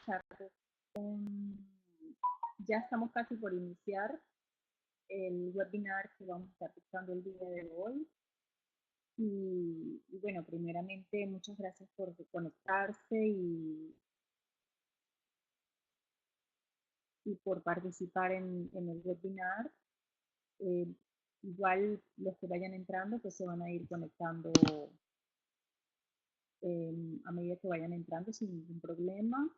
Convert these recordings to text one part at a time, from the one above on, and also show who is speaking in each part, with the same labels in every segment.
Speaker 1: tarde. Ya estamos casi por iniciar el webinar que vamos a estar dictando el día de hoy. Y bueno, primeramente, muchas gracias por conectarse y por participar en el webinar. Igual los que vayan entrando, pues se van a ir conectando a medida que vayan entrando sin ningún problema.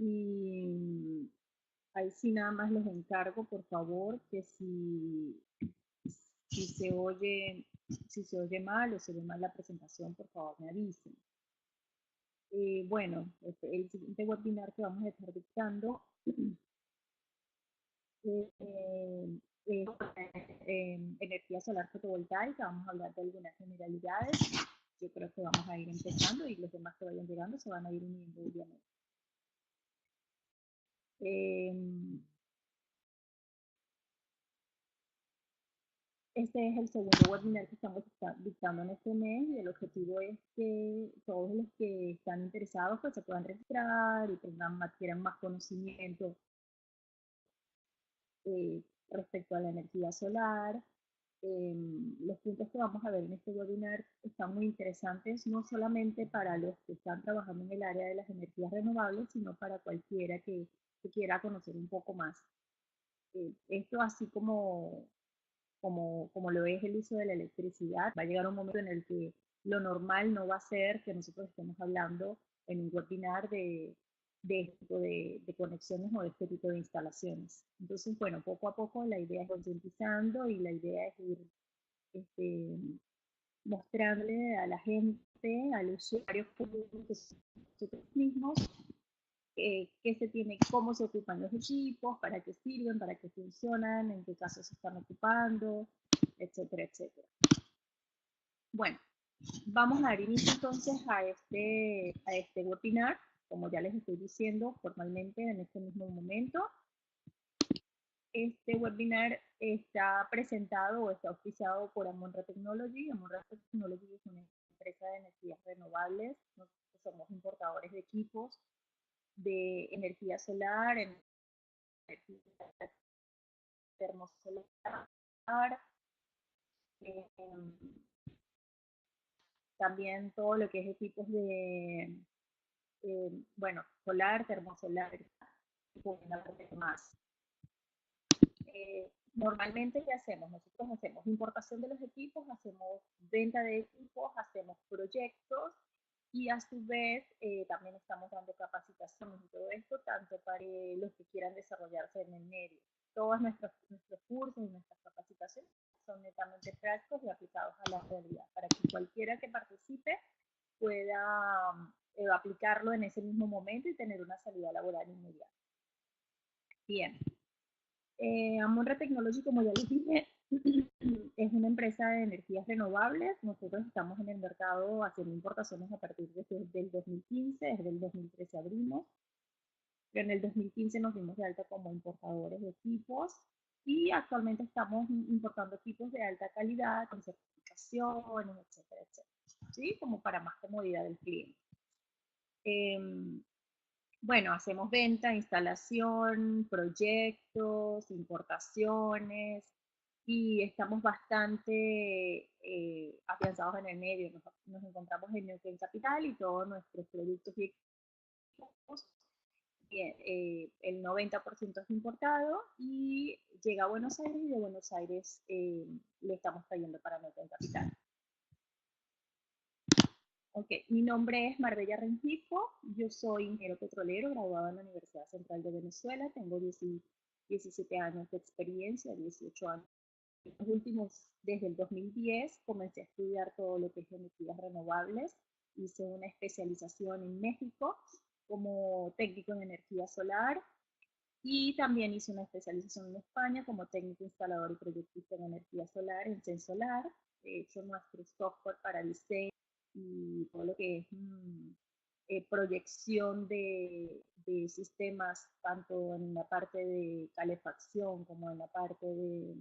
Speaker 1: Y ahí sí nada más les encargo, por favor, que si se oye mal o se ve mal la presentación, por favor me avisen. Bueno, el siguiente webinar que vamos a estar dictando energía solar fotovoltaica. Vamos a hablar de algunas generalidades. Yo creo que vamos a ir empezando y los demás que vayan llegando se van a ir uniendo, obviamente. Este es el segundo webinar que estamos dictando en este mes y el objetivo es que todos los que están interesados pues se puedan registrar y adquieran más conocimiento respecto a la energía solar. Los puntos que vamos a ver en este webinar están muy interesantes, no solamente para los que están trabajando en el área de las energías renovables, sino para cualquiera que quiera conocer un poco más. Esto así como lo es el uso de la electricidad, va a llegar un momento en el que lo normal no va a ser que nosotros estemos hablando en un webinar de este tipo de conexiones o de este tipo de instalaciones. Entonces, bueno, poco a poco la idea es concientizando y la idea es ir mostrarle a la gente, al usuario nosotros mismos, qué se tiene, cómo se ocupan los equipos, para qué sirven, para qué funcionan, en qué casos se están ocupando, etcétera, etcétera. Bueno, vamos a dar inicio entonces a este webinar, como ya les estoy diciendo formalmente en este mismo momento. Este webinar está presentado o está auspiciado por Amonra Technology. Amonra Technology es una empresa de energías renovables. Nosotros somos importadores de equipos de energía solar, energía termosolar, eh, también todo lo que es equipos de, bueno, solar, termosolar, y una parte más. Normalmente, ¿qué hacemos? Nosotros hacemos importación de los equipos, hacemos venta de equipos, hacemos proyectos y a su vez también estamos dando capacitaciones y todo esto, tanto para los que quieran desarrollarse en el medio. Todos nuestros cursos y nuestras capacitaciones son netamente prácticos y aplicados a la realidad, para que cualquiera que participe pueda aplicarlo en ese mismo momento y tener una salida laboral inmediata. Bien. Amonra Technology, como ya les dije, es una empresa de energías renovables. Nosotros estamos en el mercado haciendo importaciones a partir del 2015, desde el 2013 abrimos. Pero en el 2015 nos dimos de alta como importadores de equipos y actualmente estamos importando equipos de alta calidad, con certificaciones, etcétera, etcétera, ¿sí? Como para más comodidad del cliente. Bueno, hacemos venta, instalación, proyectos, importaciones y estamos bastante afianzados en el medio. Nos encontramos en Neuquén Capital y todos nuestros productos y equipos, el 90% es importado y llega a Buenos Aires y de Buenos Aires le estamos trayendo para Neuquén Capital. Ok, mi nombre es Marbella Rengifo, yo soy ingeniero petrolero, graduado en la Universidad Central de Venezuela, tengo 17 años de experiencia, 18 años. Los últimos, desde el 2010, comencé a estudiar todo lo que es energías renovables, hice una especialización en México como técnico en energía solar y también hice una especialización en España como técnico instalador y proyectista en energía solar, en Sensolar. He hecho nuestro software para diseño y todo lo que es proyección de sistemas, tanto en la parte de calefacción como en la parte de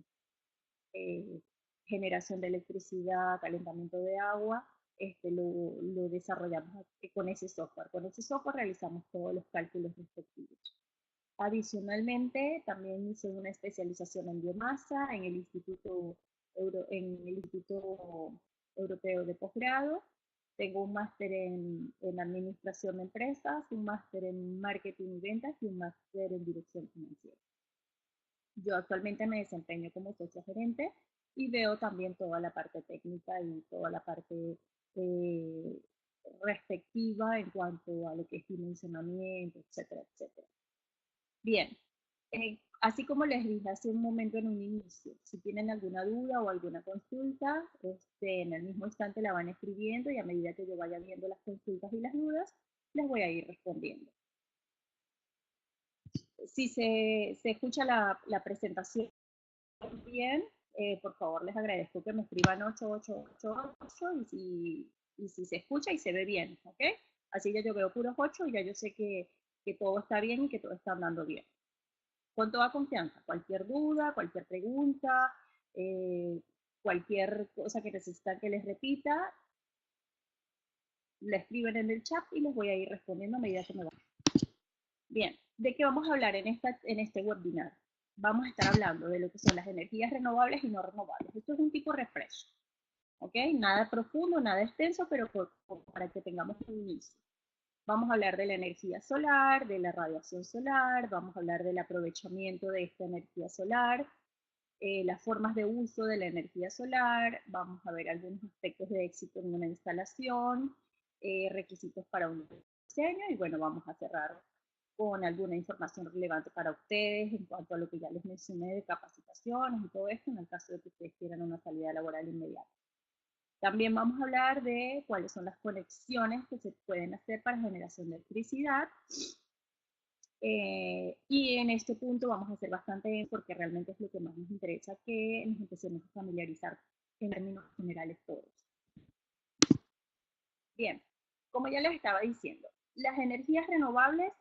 Speaker 1: generación de electricidad, calentamiento de agua. lo desarrollamos con ese software. Con ese software realizamos todos los cálculos respectivos. Adicionalmente, también hice una especialización en biomasa en el Instituto Europeo de Posgrado. Tengo un máster en administración de empresas, un máster en marketing y ventas y un máster en dirección financiera. Yo actualmente me desempeño como socia gerente y veo también toda la parte técnica y toda la parte eh, respectiva en cuanto a lo que es dimensionamiento, etcétera, etcétera. Bien, así como les dije hace un momento en un inicio, si tienen alguna duda o alguna consulta, en el mismo instante la van escribiendo y a medida que yo vaya viendo las consultas y las dudas, les voy a ir respondiendo. Si se escucha la presentación bien, por favor les agradezco que me escriban 8888 y si se escucha y se ve bien, ¿ok? Así ya yo veo puros 8 y ya yo sé que todo está bien y que todo está andando bien. Con toda confianza, cualquier duda, cualquier pregunta, cualquier cosa que necesitan que les repita, la escriben en el chat y les voy a ir respondiendo a medida que me va. Bien, ¿de qué vamos a hablar en este webinar? Vamos a estar hablando de lo que son las energías renovables y no renovables. Esto es un tipo refresh, ¿ok? Nada profundo, nada extenso, pero para que tengamos un inicio. Vamos a hablar de la energía solar, de la radiación solar, vamos a hablar del aprovechamiento de esta energía solar, las formas de uso de la energía solar, vamos a ver algunos aspectos de éxito en una instalación, requisitos para un diseño y bueno, vamos a cerrar con alguna información relevante para ustedes en cuanto a lo que ya les mencioné de capacitaciones y todo esto en el caso de que ustedes quieran una salida laboral inmediata. También vamos a hablar de cuáles son las conexiones que se pueden hacer para generación de electricidad. Y en este punto vamos a hacer bastante porque realmente es lo que más nos interesa que nos empecemos a familiarizar en términos generales todos. Bien, como ya les estaba diciendo, las energías renovables,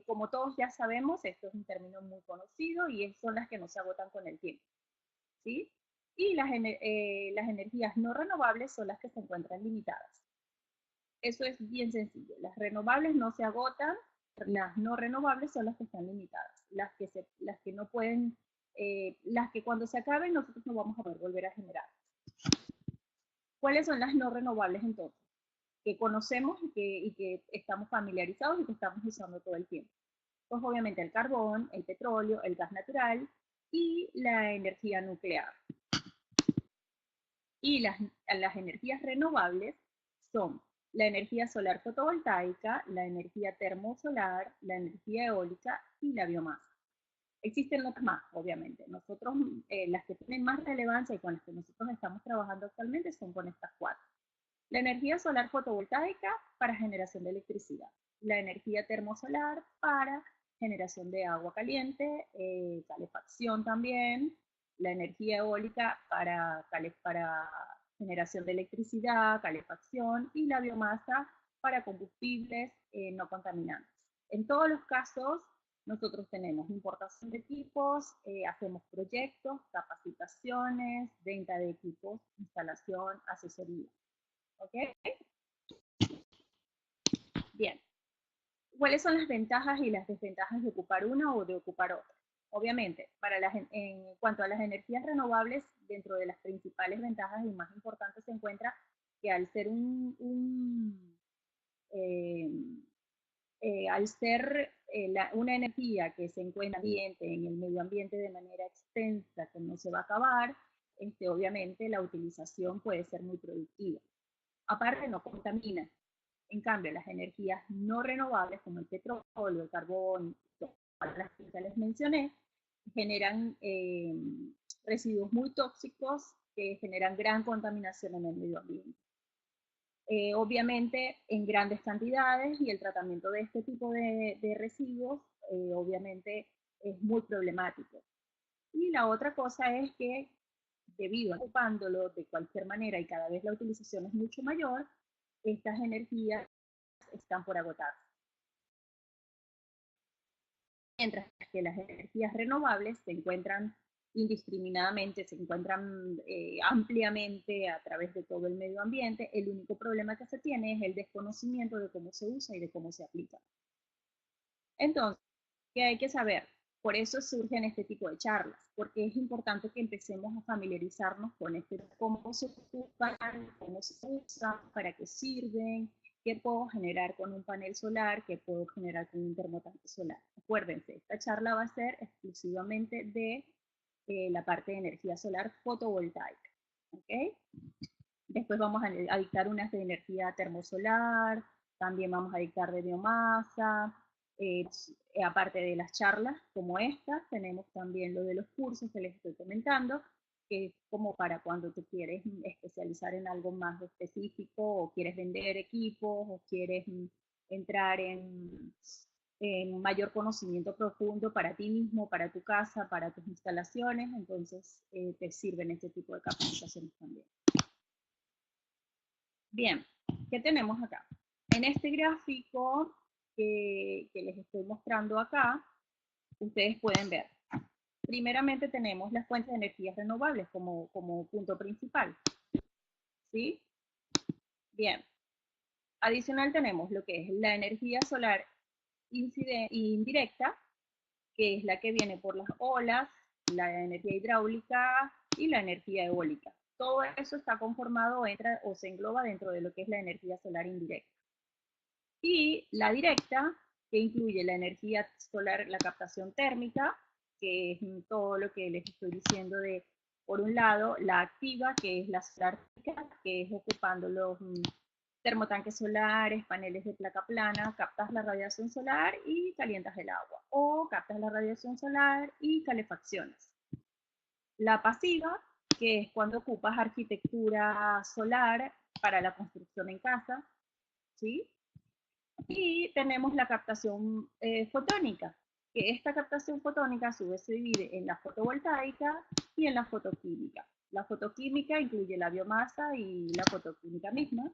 Speaker 1: como todos ya sabemos, esto es un término muy conocido y son las que no se agotan con el tiempo, ¿sí? Y las energías no renovables son las que se encuentran limitadas. Eso es bien sencillo. Las renovables no se agotan, las no renovables son las que están limitadas, las que no pueden, las que cuando se acaben nosotros no vamos a poder volver a generar. ¿Cuáles son las no renovables entonces? Que conocemos y que estamos familiarizados y que estamos usando todo el tiempo. Pues obviamente el carbón, el petróleo, el gas natural y la energía nuclear. Y las energías renovables son la energía solar fotovoltaica, la energía termosolar, la energía eólica y la biomasa. Existen otras más, obviamente. Nosotros, las que tienen más relevancia y con las que nosotros estamos trabajando actualmente son con estas 4. La energía solar fotovoltaica para generación de electricidad. La energía termosolar para generación de agua caliente, calefacción también. La energía eólica para generación de electricidad, calefacción. Y la biomasa para combustibles no contaminantes. En todos los casos, nosotros tenemos importación de equipos, hacemos proyectos, capacitaciones, venta de equipos, instalación, asesoría. ¿Ok? Bien. ¿Cuáles son las ventajas y las desventajas de ocupar una o de ocupar otra? Obviamente, en cuanto a las energías renovables, dentro de las principales ventajas y más importantes se encuentra que al ser una energía que se encuentra en el medio ambiente de manera extensa, que no se va a acabar, obviamente la utilización puede ser muy productiva. Aparte, no contamina. En cambio, las energías no renovables, como el petróleo, el carbón, todas las que ya les mencioné, generan residuos muy tóxicos que generan gran contaminación en el medio ambiente. Obviamente en grandes cantidades y el tratamiento de este tipo de residuos obviamente es muy problemático. Y la otra cosa es que debido a ocupándolo de cualquier manera y cada vez la utilización es mucho mayor, estas energías están por agotarse. Mientras que las energías renovables se encuentran indiscriminadamente, se encuentran ampliamente a través de todo el medio ambiente. El único problema que se tiene es el desconocimiento de cómo se usa y de cómo se aplica. Entonces, ¿qué hay que saber? Por eso surgen este tipo de charlas, porque es importante que empecemos a familiarizarnos con cómo se ocupan, cómo se usan, para qué sirven, qué puedo generar con un panel solar, qué puedo generar con un termotanque solar. Acuérdense, esta charla va a ser exclusivamente de la parte de energía solar fotovoltaica. ¿Okay? Después vamos a dictar unas de energía termosolar, también vamos a dictar de biomasa, aparte de las charlas como estas, tenemos también lo de los cursos que les estoy comentando, que es como para cuando te quieres especializar en algo más específico, o quieres vender equipos, o quieres entrar en mayor conocimiento profundo para ti mismo, para tu casa, para tus instalaciones, entonces te sirven este tipo de capacitaciones también. Bien, ¿qué tenemos acá? En este gráfico que les estoy mostrando acá, ustedes pueden ver. Primeramente tenemos las fuentes de energías renovables como punto principal. ¿Sí? Bien. Adicional tenemos lo que es la energía solar indirecta, que es la que viene por las olas, la energía hidráulica y la energía eólica. Todo eso está conformado, entra o se engloba dentro de lo que es la energía solar indirecta. Y la directa, que incluye la energía solar, la captación térmica, que es todo lo que les estoy diciendo de, por un lado, la activa, que es la solar, que es ocupando los termotanques solares, paneles de placa plana, captas la radiación solar y calientas el agua, o captas la radiación solar y calefacciones. La pasiva, que es cuando ocupas arquitectura solar para la construcción en casa, ¿sí? Y tenemos la captación fotónica, que esta captación fotónica a su vez se divide en la fotovoltaica y en la fotoquímica. La fotoquímica incluye la biomasa y la fotoquímica misma,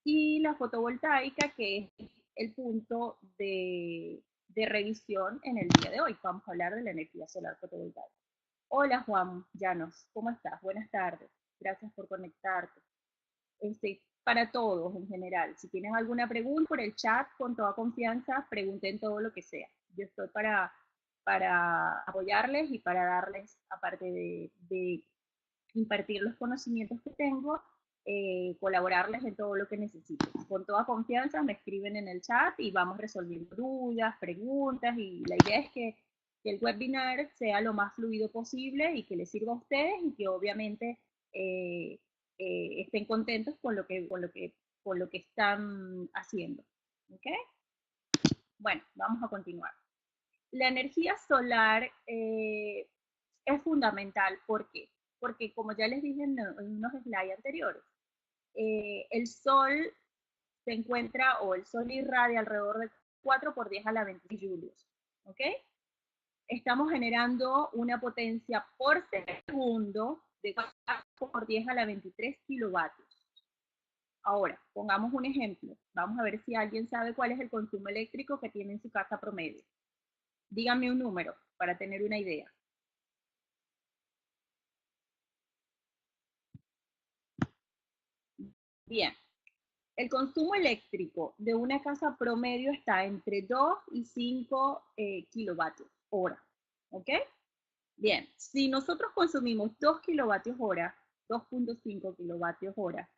Speaker 1: y la fotovoltaica, que es el punto de revisión en el día de hoy. Vamos a hablar de la energía solar fotovoltaica. Hola Juan Llanos, ¿cómo estás? Buenas tardes, gracias por conectarte. Para todos en general, si tienen alguna pregunta por el chat, con toda confianza, pregunten todo lo que sea. Yo estoy para apoyarles y para darles, aparte de impartir los conocimientos que tengo, colaborarles en todo lo que necesiten. Con toda confianza me escriben en el chat y vamos resolviendo dudas, preguntas, y la idea es que el webinar sea lo más fluido posible y que les sirva a ustedes, y que obviamente estén contentos con lo que están haciendo. ¿Ok? Bueno, vamos a continuar. La energía solar es fundamental. ¿Por qué? Porque, como ya les dije en unos slides anteriores, el sol se encuentra, o el sol irradia alrededor de 4 por 10 a la 20 julios. ¿Ok? Estamos generando una potencia por segundo de 4 por 10 a la 23 kilovatios. Ahora, pongamos un ejemplo. Vamos a ver si alguien sabe cuál es el consumo eléctrico que tiene en su casa promedio. Díganme un número para tener una idea. Bien, el consumo eléctrico de una casa promedio está entre 2 y 5 kilovatios hora. ¿Ok? Bien, si nosotros consumimos 2 kilovatios hora, 2.5 kilovatios hora,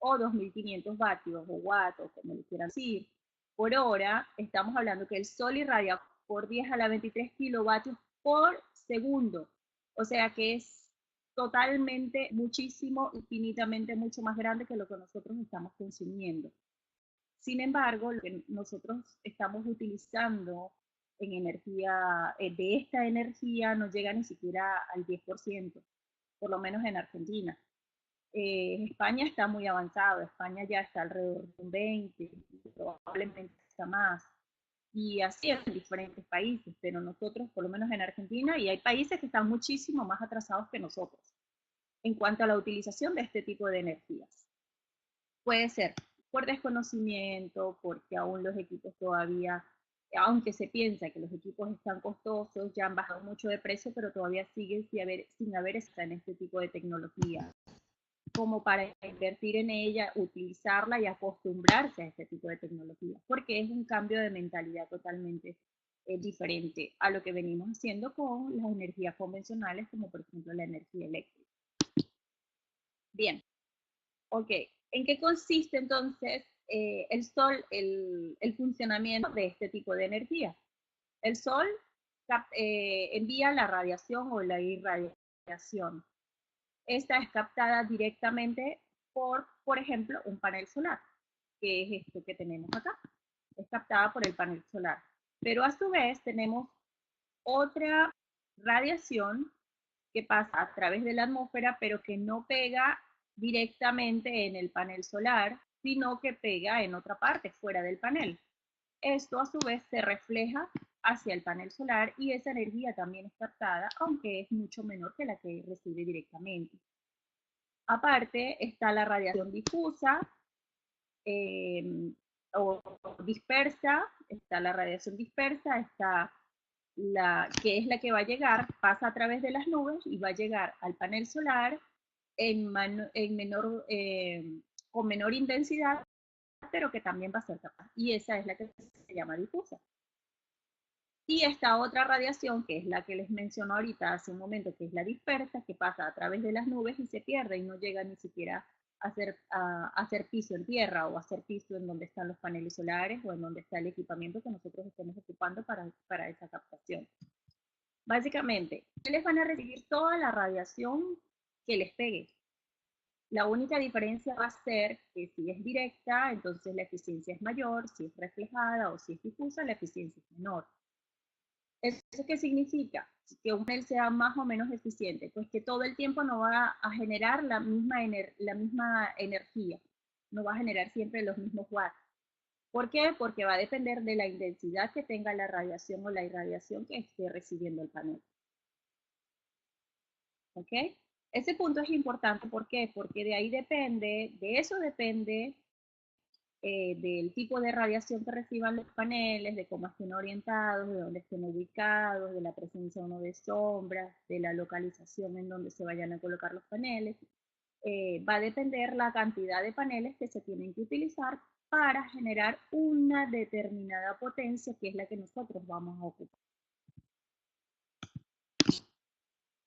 Speaker 1: o 2.500 vatios o watts, como le quieran decir, por hora, estamos hablando que el sol irradia por 10 a la 23 kilovatios por segundo. O sea que es totalmente, muchísimo, infinitamente mucho más grande que lo que nosotros estamos consumiendo. Sin embargo, lo que nosotros estamos utilizando en energía, de esta energía, no llega ni siquiera al 10%, por lo menos en Argentina. España está muy avanzado, España ya está alrededor de un 20, probablemente está más, y así en diferentes países, pero nosotros, por lo menos en Argentina, y hay países que están muchísimo más atrasados que nosotros en cuanto a la utilización de este tipo de energías. Puede ser por desconocimiento, porque aún los equipos todavía aunque se piensa que los equipos están costosos, ya han bajado mucho de precio, pero todavía siguen sin haber está en este tipo de tecnología, como para invertir en ella, utilizarla y acostumbrarse a este tipo de tecnología, porque es un cambio de mentalidad totalmente diferente a lo que venimos haciendo con las energías convencionales, como por ejemplo la energía eléctrica. Bien, ok. ¿En qué consiste entonces el sol, el funcionamiento de este tipo de energía? El sol envía la radiación o la irradiación. Esta es captada directamente por ejemplo, un panel solar, que es esto que tenemos acá. Es captada por el panel solar. Pero a su vez tenemos otra radiación que pasa a través de la atmósfera, pero que no pega directamente en el panel solar, sino que pega en otra parte, fuera del panel. Esto a su vez se refleja hacia el panel solar y esa energía también es captada, aunque es mucho menor que la que recibe directamente. Aparte está la radiación difusa o dispersa, está la radiación dispersa, está que es la que va a llegar, pasa a través de las nubes y va a llegar al panel solar con menor intensidad, pero que también va a ser capaz. Y esa es la que se llama difusa. Y esta otra radiación, que es la que les menciono ahorita hace un momento, que es la dispersa, que pasa a través de las nubes y se pierde y no llega ni siquiera a hacer piso en tierra o a hacer piso en donde están los paneles solares o en donde está el equipamiento que nosotros estemos ocupando para esa captación. Básicamente, les van a recibir toda la radiación que les pegue. La única diferencia va a ser que si es directa, entonces la eficiencia es mayor, si es reflejada o si es difusa, la eficiencia es menor. ¿Eso qué significa? Que un panel sea más o menos eficiente, pues que todo el tiempo no va a generar la misma energía, no va a generar siempre los mismos watts. ¿Por qué? Porque va a depender de la intensidad que tenga la radiación o la irradiación que esté recibiendo el panel. ¿Ok? Ese punto es importante, ¿por qué? Porque de eso depende del tipo de radiación que reciban los paneles, de cómo estén orientados, de dónde estén ubicados, de la presencia o no de sombras, de la localización en donde se vayan a colocar los paneles. Va a depender la cantidad de paneles que se tienen que utilizar para generar una determinada potencia, que es la que nosotros vamos a ocupar.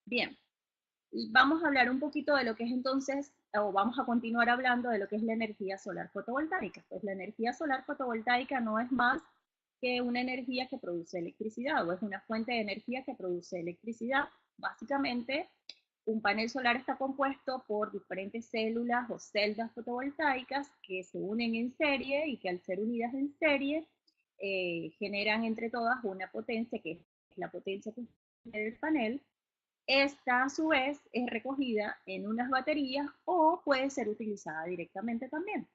Speaker 1: Bien, vamos a hablar un poquito de lo que es entonces, o vamos a continuar hablando de lo que es la energía solar fotovoltaica. Pues la energía solar fotovoltaica no es más que una energía que produce electricidad, o es una fuente de energía que produce electricidad. Básicamente, un panel solar está compuesto por diferentes células o celdas fotovoltaicas que se unen en serie y que al ser unidas en serie generan entre todas una potencia que es la potencia que genera el panel. Esta, a su vez, es recogida en unas baterías o puede ser utilizada directamente también.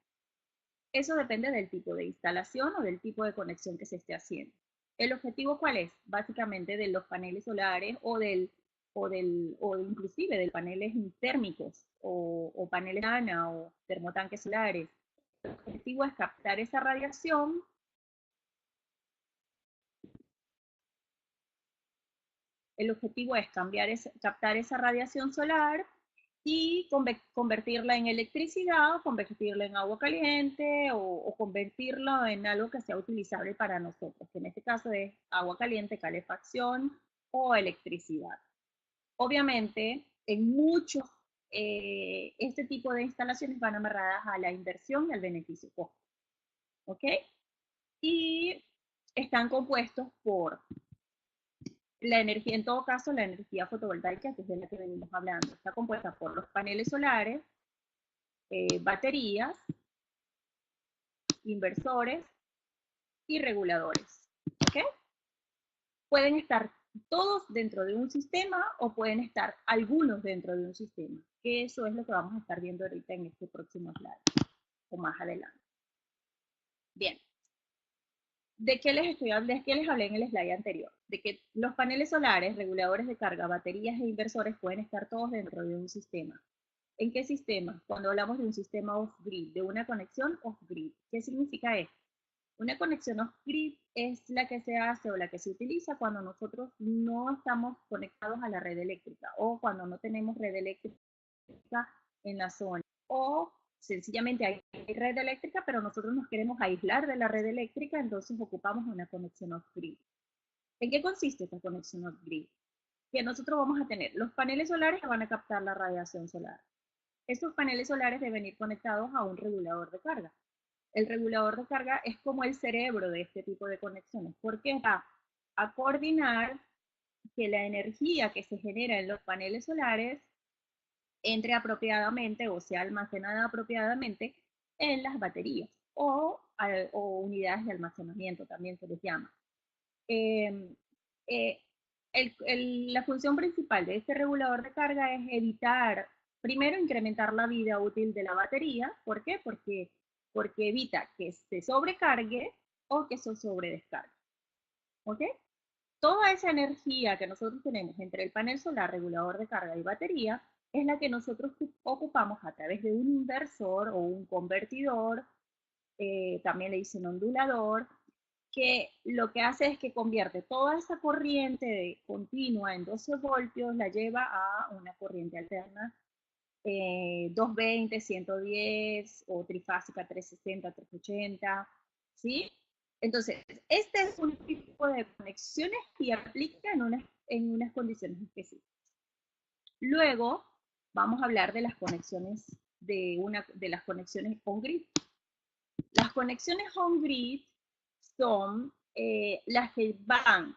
Speaker 1: Eso depende del tipo de instalación o del tipo de conexión que se esté haciendo. ¿El objetivo cuál es? Básicamente de los paneles solares o inclusive de paneles térmicos o paneles ANA o termotanques solares. El objetivo es captar esa radiación. El objetivo es captar esa radiación solar y convertirla en electricidad, o convertirla en agua caliente o convertirlo en algo que sea utilizable para nosotros, que en este caso es agua caliente, calefacción o electricidad. Obviamente, en muchos, este tipo de instalaciones van amarradas a la inversión y al beneficio costo. ¿Ok? Y están compuestos por la energía, en todo caso, la energía fotovoltaica, que es de la que venimos hablando, está compuesta por los paneles solares, baterías, inversores y reguladores. ¿Ok? Pueden estar todos dentro de un sistema o pueden estar algunos dentro de un sistema, que eso es lo que vamos a estar viendo ahorita en este próximo slide o más adelante. Bien. ¿De qué les hablé en el slide anterior? De que los paneles solares, reguladores de carga, baterías e inversores pueden estar todos dentro de un sistema. ¿En qué sistema? Cuando hablamos de un sistema off-grid, de una conexión off-grid. ¿Qué significa esto? Una conexión off-grid es la que se hace o la que se utiliza cuando nosotros no estamos conectados a la red eléctrica o cuando no tenemos red eléctrica en la zona. O sencillamente hay red eléctrica, pero nosotros nos queremos aislar de la red eléctrica, entonces ocupamos una conexión off-grid. ¿En qué consiste esta conexión off-grid? Que nosotros vamos a tener los paneles solares que van a captar la radiación solar. Estos paneles solares deben ir conectados a un regulador de carga. El regulador de carga es como el cerebro de este tipo de conexiones, porque va a coordinar que la energía que se genera en los paneles solares entre apropiadamente o sea almacenada apropiadamente en las baterías o unidades de almacenamiento, también se les llama. Eh, eh, la función principal de este regulador de carga es evitar, primero, incrementar la vida útil de la batería. ¿Por qué? Porque evita que se sobrecargue o que se sobredescargue. ¿Ok? Toda esa energía que nosotros tenemos entre el panel solar, regulador de carga y batería es la que nosotros ocupamos a través de un inversor o un convertidor, también le dicen ondulador, que lo que hace es que convierte toda esa corriente continua en 12 voltios, la lleva a una corriente alterna 220, 110 o trifásica 360, 380, ¿sí? Entonces, este es un tipo de conexiones que aplica en unas condiciones específicas. Luego, vamos a hablar de las conexiones de las conexiones on-grid. Las conexiones on-grid son las que van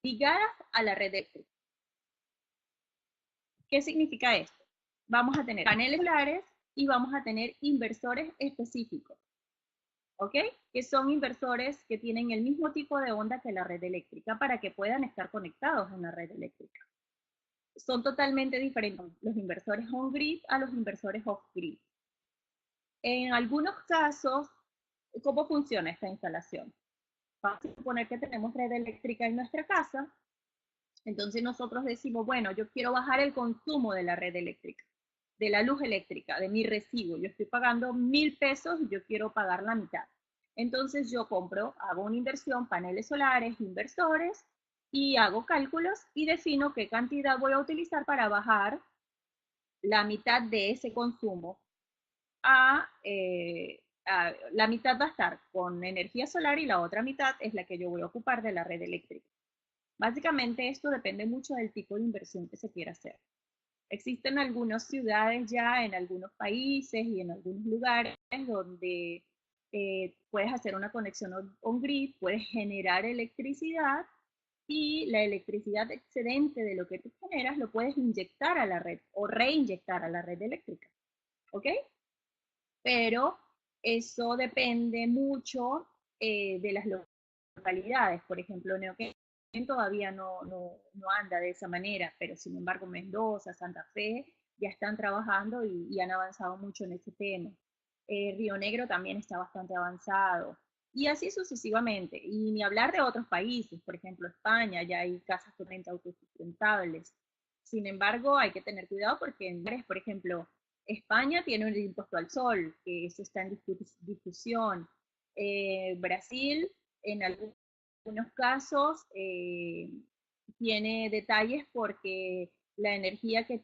Speaker 1: ligadas a la red eléctrica. ¿Qué significa esto? Vamos a tener paneles solares y vamos a tener inversores específicos, ¿ok? Que son inversores que tienen el mismo tipo de onda que la red eléctrica para que puedan estar conectados en la red eléctrica. Son totalmente diferentes los inversores on-grid a los inversores off-grid. En algunos casos, ¿cómo funciona esta instalación? Vamos a suponer que tenemos red eléctrica en nuestra casa, entonces nosotros decimos, bueno, yo quiero bajar el consumo de la red eléctrica, de la luz eléctrica, de mi recibo. Yo estoy pagando 1.000 pesos y yo quiero pagar la mitad. Entonces yo compro, hago una inversión, paneles solares, inversores, y hago cálculos y defino qué cantidad voy a utilizar para bajar la mitad de ese consumo la mitad va a estar con energía solar y la otra mitad es la que yo voy a ocupar de la red eléctrica. Básicamente esto depende mucho del tipo de inversión que se quiera hacer. Existen algunas ciudades ya en algunos países y en algunos lugares donde puedes hacer una conexión on-grid, puedes generar electricidad y la electricidad excedente de lo que tú generas lo puedes inyectar a la red o reinyectar a la red eléctrica. ¿Ok? Pero eso depende mucho de las localidades. Por ejemplo, Neuquén todavía no anda de esa manera, pero sin embargo Mendoza, Santa Fe ya están trabajando y han avanzado mucho en este tema. Río Negro también está bastante avanzado. Y así sucesivamente. Y ni hablar de otros países, por ejemplo España, ya hay casas totalmente autosustentables. Sin embargo, hay que tener cuidado porque en por ejemplo, España tiene un impuesto al sol, que eso está en discusión. Brasil, en algunos casos, tiene detalles porque la energía que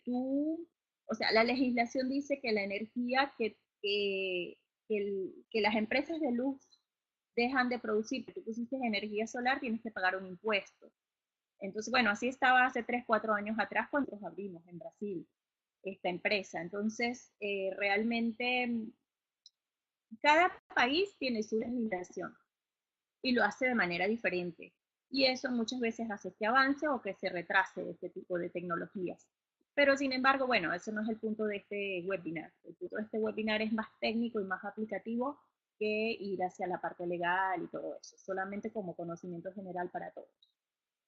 Speaker 1: tú, o sea, la legislación dice que la energía que las empresas de luz dejan de producir, que tú pusiste energía solar, tienes que pagar un impuesto. Entonces, bueno, así estaba hace 3, 4 años atrás cuando nos abrimos en Brasil esta empresa. Entonces, realmente cada país tiene su legislación y lo hace de manera diferente. Y eso muchas veces hace que avance o que se retrase este tipo de tecnologías. Pero sin embargo, bueno, eso no es el punto de este webinar. El punto de este webinar es más técnico y más aplicativo que ir hacia la parte legal y todo eso, solamente como conocimiento general para todos.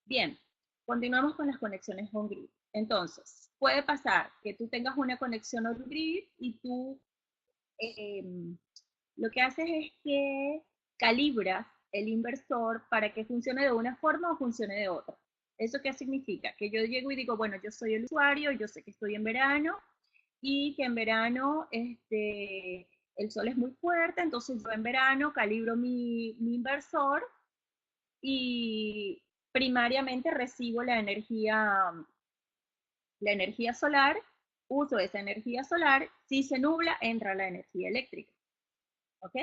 Speaker 1: Bien, continuamos con las conexiones on-grid. Entonces, puede pasar que tú tengas una conexión on-grid y tú lo que haces es que calibras el inversor para que funcione de una forma o funcione de otra. ¿Eso qué significa? Que yo llego y digo, bueno, yo soy el usuario, yo sé que estoy en verano y que en verano El sol es muy fuerte, entonces yo en verano calibro mi inversor y primariamente recibo la energía solar, uso esa energía solar, si se nubla entra la energía eléctrica, ¿ok?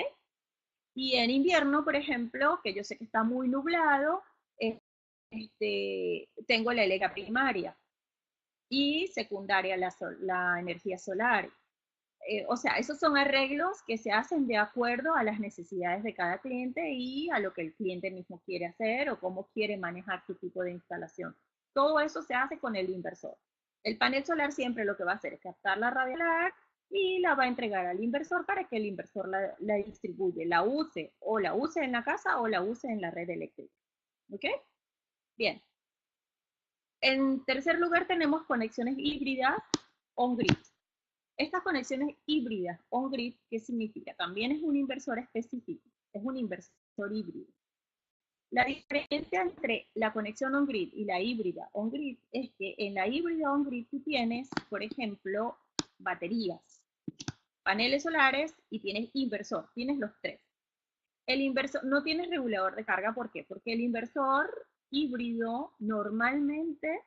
Speaker 1: Y en invierno, por ejemplo, que yo sé que está muy nublado, tengo la eléctrica primaria y secundaria la energía solar. O sea, esos son arreglos que se hacen de acuerdo a las necesidades de cada cliente y a lo que el cliente mismo quiere hacer o cómo quiere manejar su tipo de instalación. Todo eso se hace con el inversor. El panel solar siempre lo que va a hacer es captar la radio solar y la va a entregar al inversor para que el inversor la distribuye, la use en la casa o la use en la red eléctrica. ¿Ok? Bien. En tercer lugar tenemos conexiones híbridas on-grid. Estas conexiones híbridas on-grid, ¿qué significa? También es un inversor específico, es un inversor híbrido. La diferencia entre la conexión on-grid y la híbrida on-grid es que en la híbrida on-grid tú tienes, por ejemplo, baterías, paneles solares y tienes inversor, tienes los tres. El inversor no tienes regulador de carga, ¿por qué? Porque el inversor híbrido normalmente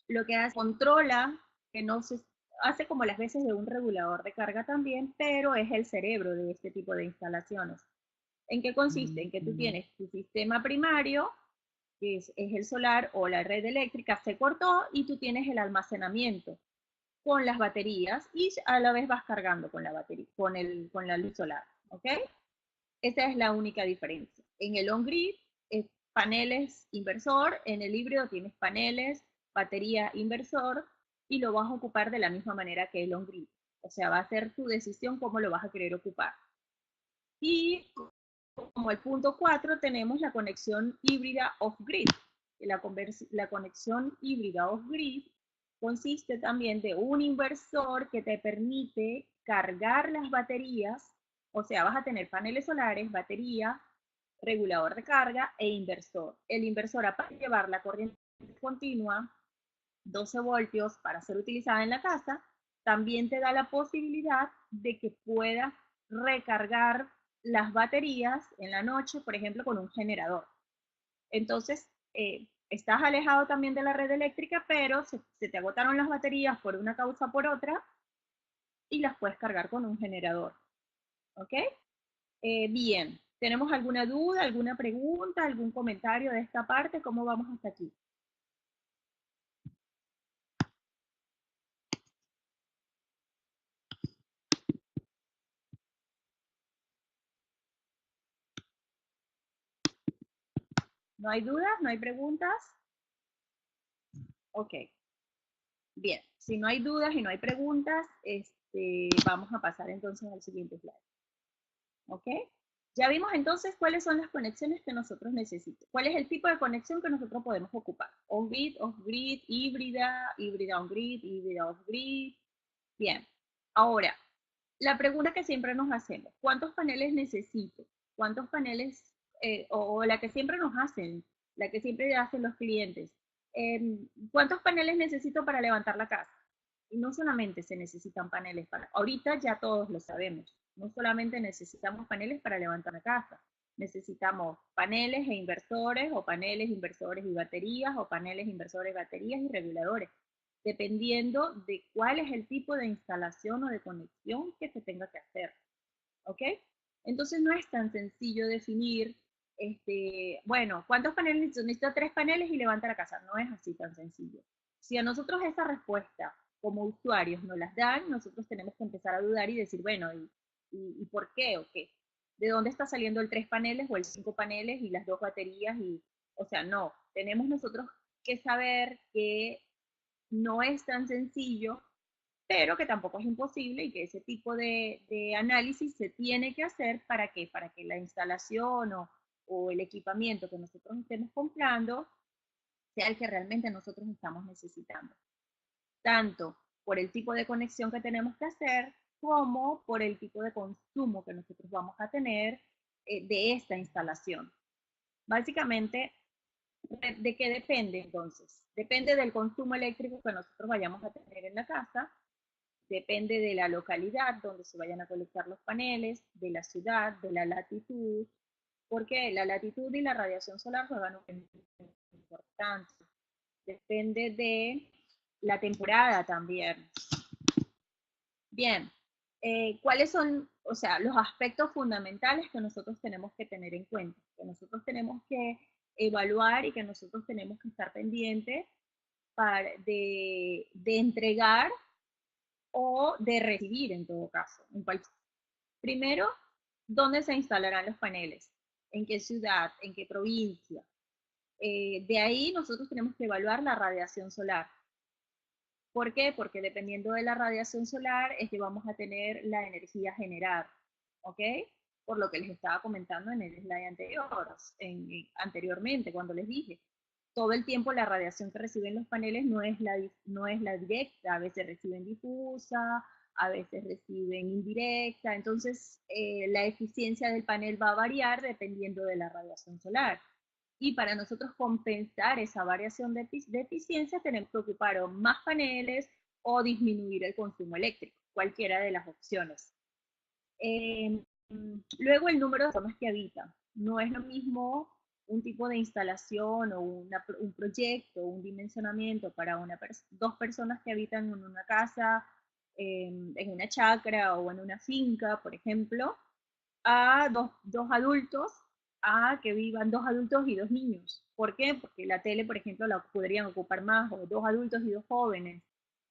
Speaker 1: lo que hace, controla, que no se hace como las veces de un regulador de carga también, pero es el cerebro de este tipo de instalaciones. ¿En qué consiste? En que tú tienes tu sistema primario, que es el solar o la red eléctrica, se cortó y tú tienes el almacenamiento con las baterías y a la vez vas cargando con la batería, con la luz solar, ¿ok? Esa es la única diferencia. En el on-grid, paneles inversor, en el híbrido tienes paneles, batería inversor, y lo vas a ocupar de la misma manera que el on-grid. O sea, va a ser tu decisión cómo lo vas a querer ocupar. Y como el punto 4 tenemos la conexión híbrida off-grid. La conexión híbrida off-grid consiste también de un inversor que te permite cargar las baterías, o sea, vas a tener paneles solares, batería, regulador de carga e inversor. El inversor, aparte de llevar la corriente continua, 12 voltios para ser utilizada en la casa, también te da la posibilidad de que puedas recargar las baterías en la noche, por ejemplo, con un generador. Entonces, estás alejado también de la red eléctrica, pero se te agotaron las baterías por una causa o por otra y las puedes cargar con un generador. ¿Ok? Bien, ¿tenemos alguna duda, alguna pregunta, algún comentario de esta parte? ¿Cómo vamos hasta aquí? ¿No hay dudas? ¿No hay preguntas? Ok. Bien, si no hay dudas y no hay preguntas, vamos a pasar entonces al siguiente slide. ¿Ok? Ya vimos entonces cuáles son las conexiones que nosotros necesitamos. ¿Cuál es el tipo de conexión que nosotros podemos ocupar? On-grid, off-grid, híbrida, híbrida on-grid, híbrida off-grid. Bien. Ahora, la pregunta que siempre nos hacemos, ¿cuántos paneles necesito? ¿Cuántos paneles, o la que siempre nos hacen, la que siempre hacen los clientes, ¿cuántos paneles necesito para levantar la casa? Y no solamente se necesitan paneles para, ahorita ya todos lo sabemos, no solamente necesitamos paneles para levantar la casa, necesitamos paneles e inversores, o paneles, inversores y baterías, o paneles, inversores, baterías y reguladores, dependiendo de cuál es el tipo de instalación o de conexión que se tenga que hacer. ¿Ok? Entonces no es tan sencillo definir, bueno, ¿cuántos paneles necesito? Necesito 3 paneles y levanta la casa. No es así tan sencillo. Si a nosotros esa respuesta como usuarios nos las dan, nosotros tenemos que empezar a dudar y decir, bueno, ¿y por qué o qué? ¿De dónde está saliendo el 3 paneles o el 5 paneles y las 2 baterías? O sea, no, tenemos nosotros que saber que no es tan sencillo, pero que tampoco es imposible y que ese tipo de análisis se tiene que hacer para que la instalación o el equipamiento que nosotros estemos comprando sea el que realmente nosotros estamos necesitando, tanto por el tipo de conexión que tenemos que hacer como por el tipo de consumo que nosotros vamos a tener de esta instalación. Básicamente, ¿de qué depende entonces? Depende del consumo eléctrico que nosotros vayamos a tener en la casa depende de la localidad donde se vayan a colectar los paneles, de la ciudad, de la latitud, porque la latitud y la radiación solar juegan un papel importante. Depende de la temporada también. Bien, ¿cuáles son, o sea, los aspectos fundamentales que nosotros tenemos que tener en cuenta? Que nosotros tenemos que evaluar y que nosotros tenemos que estar pendientes de entregar o de recibir en todo caso. Primero, ¿dónde se instalarán los paneles? ¿En qué ciudad? ¿En qué provincia? De ahí nosotros tenemos que evaluar la radiación solar. ¿Por qué? Porque dependiendo de la radiación solar es que vamos a tener la energía generada, ¿ok? Por lo que les estaba comentando en el slide anterior, anteriormente, cuando les dije. Todo el tiempo la radiación que reciben los paneles no es la directa, a veces reciben difusa, a veces reciben indirecta, entonces la eficiencia del panel va a variar dependiendo de la radiación solar. Y para nosotros compensar esa variación de eficiencia tenemos que ocupar o más paneles o disminuir el consumo eléctrico, cualquiera de las opciones. Luego el número de personas que habitan. No es lo mismo un tipo de instalación o un proyecto, un dimensionamiento para dos personas que habitan en una casa, en una chacra o en una finca, por ejemplo, a dos adultos, a que vivan dos adultos y dos niños. ¿Por qué? Porque la tele, por ejemplo, la podrían ocupar más, o dos adultos y dos jóvenes.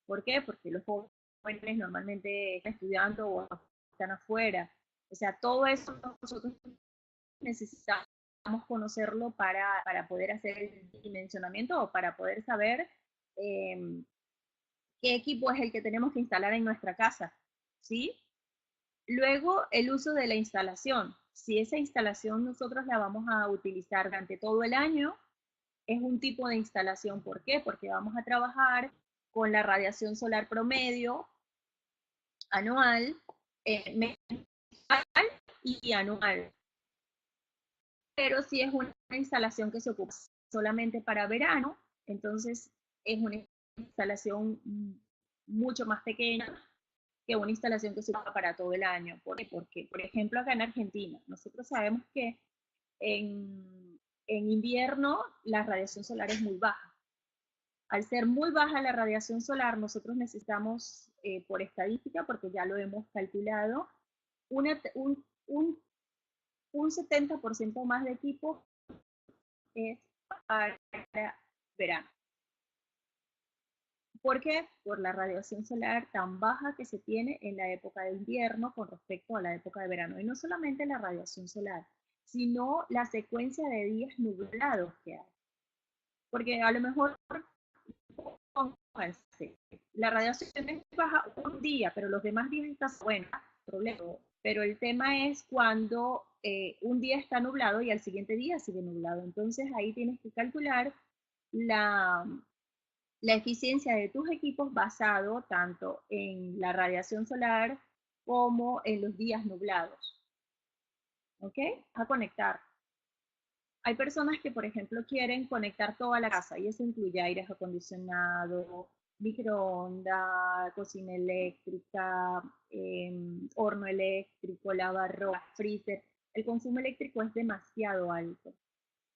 Speaker 1: ¿Por qué? Porque los jóvenes normalmente están estudiando o están afuera. O sea, todo eso nosotros necesitamos conocerlo para poder hacer el dimensionamiento o para poder saber qué equipo es el que tenemos que instalar en nuestra casa, ¿sí? Luego, el uso de la instalación. Si esa instalación nosotros la vamos a utilizar durante todo el año, es un tipo de instalación. ¿Por qué? Porque vamos a trabajar con la radiación solar promedio anual, mensual y anual. Pero si es una instalación que se ocupa solamente para verano, entonces es una instalación mucho más pequeña que una instalación que se usa para todo el año. ¿Por qué? Porque, por ejemplo, acá en Argentina, nosotros sabemos que en invierno la radiación solar es muy baja. Al ser muy baja la radiación solar, nosotros necesitamos, por estadística, porque ya lo hemos calculado, un 70% más de equipo es para verano. ¿Por qué? Por la radiación solar tan baja que se tiene en la época de invierno con respecto a la época de verano. Y no solamente la radiación solar, sino la secuencia de días nublados que hay. Porque a lo mejor la radiación es baja un día, pero los demás días está buena, problema. Pero el tema es cuando un día está nublado y al siguiente día sigue nublado. Entonces ahí tienes que calcular la eficiencia de tus equipos basado tanto en la radiación solar como en los días nublados. ¿Ok? A conectar. Hay personas que, por ejemplo, quieren conectar toda la casa y eso incluye aire acondicionado, microondas, cocina eléctrica, horno eléctrico, lavarropas, freezer. El consumo eléctrico es demasiado alto.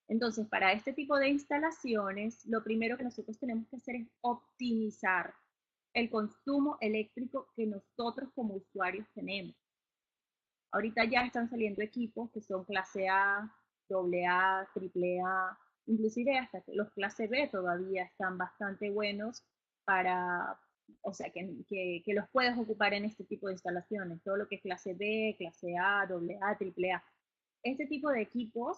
Speaker 1: Entonces, para este tipo de instalaciones, lo primero que nosotros tenemos que hacer es optimizar el consumo eléctrico que nosotros como usuarios tenemos. Ahorita ya están saliendo equipos que son clase A, doble A, triple A, inclusive hasta los clase B todavía están bastante buenos para, o sea, que los puedes ocupar en este tipo de instalaciones. Todo lo que es clase B, clase A, doble A, triple A. Este tipo de equipos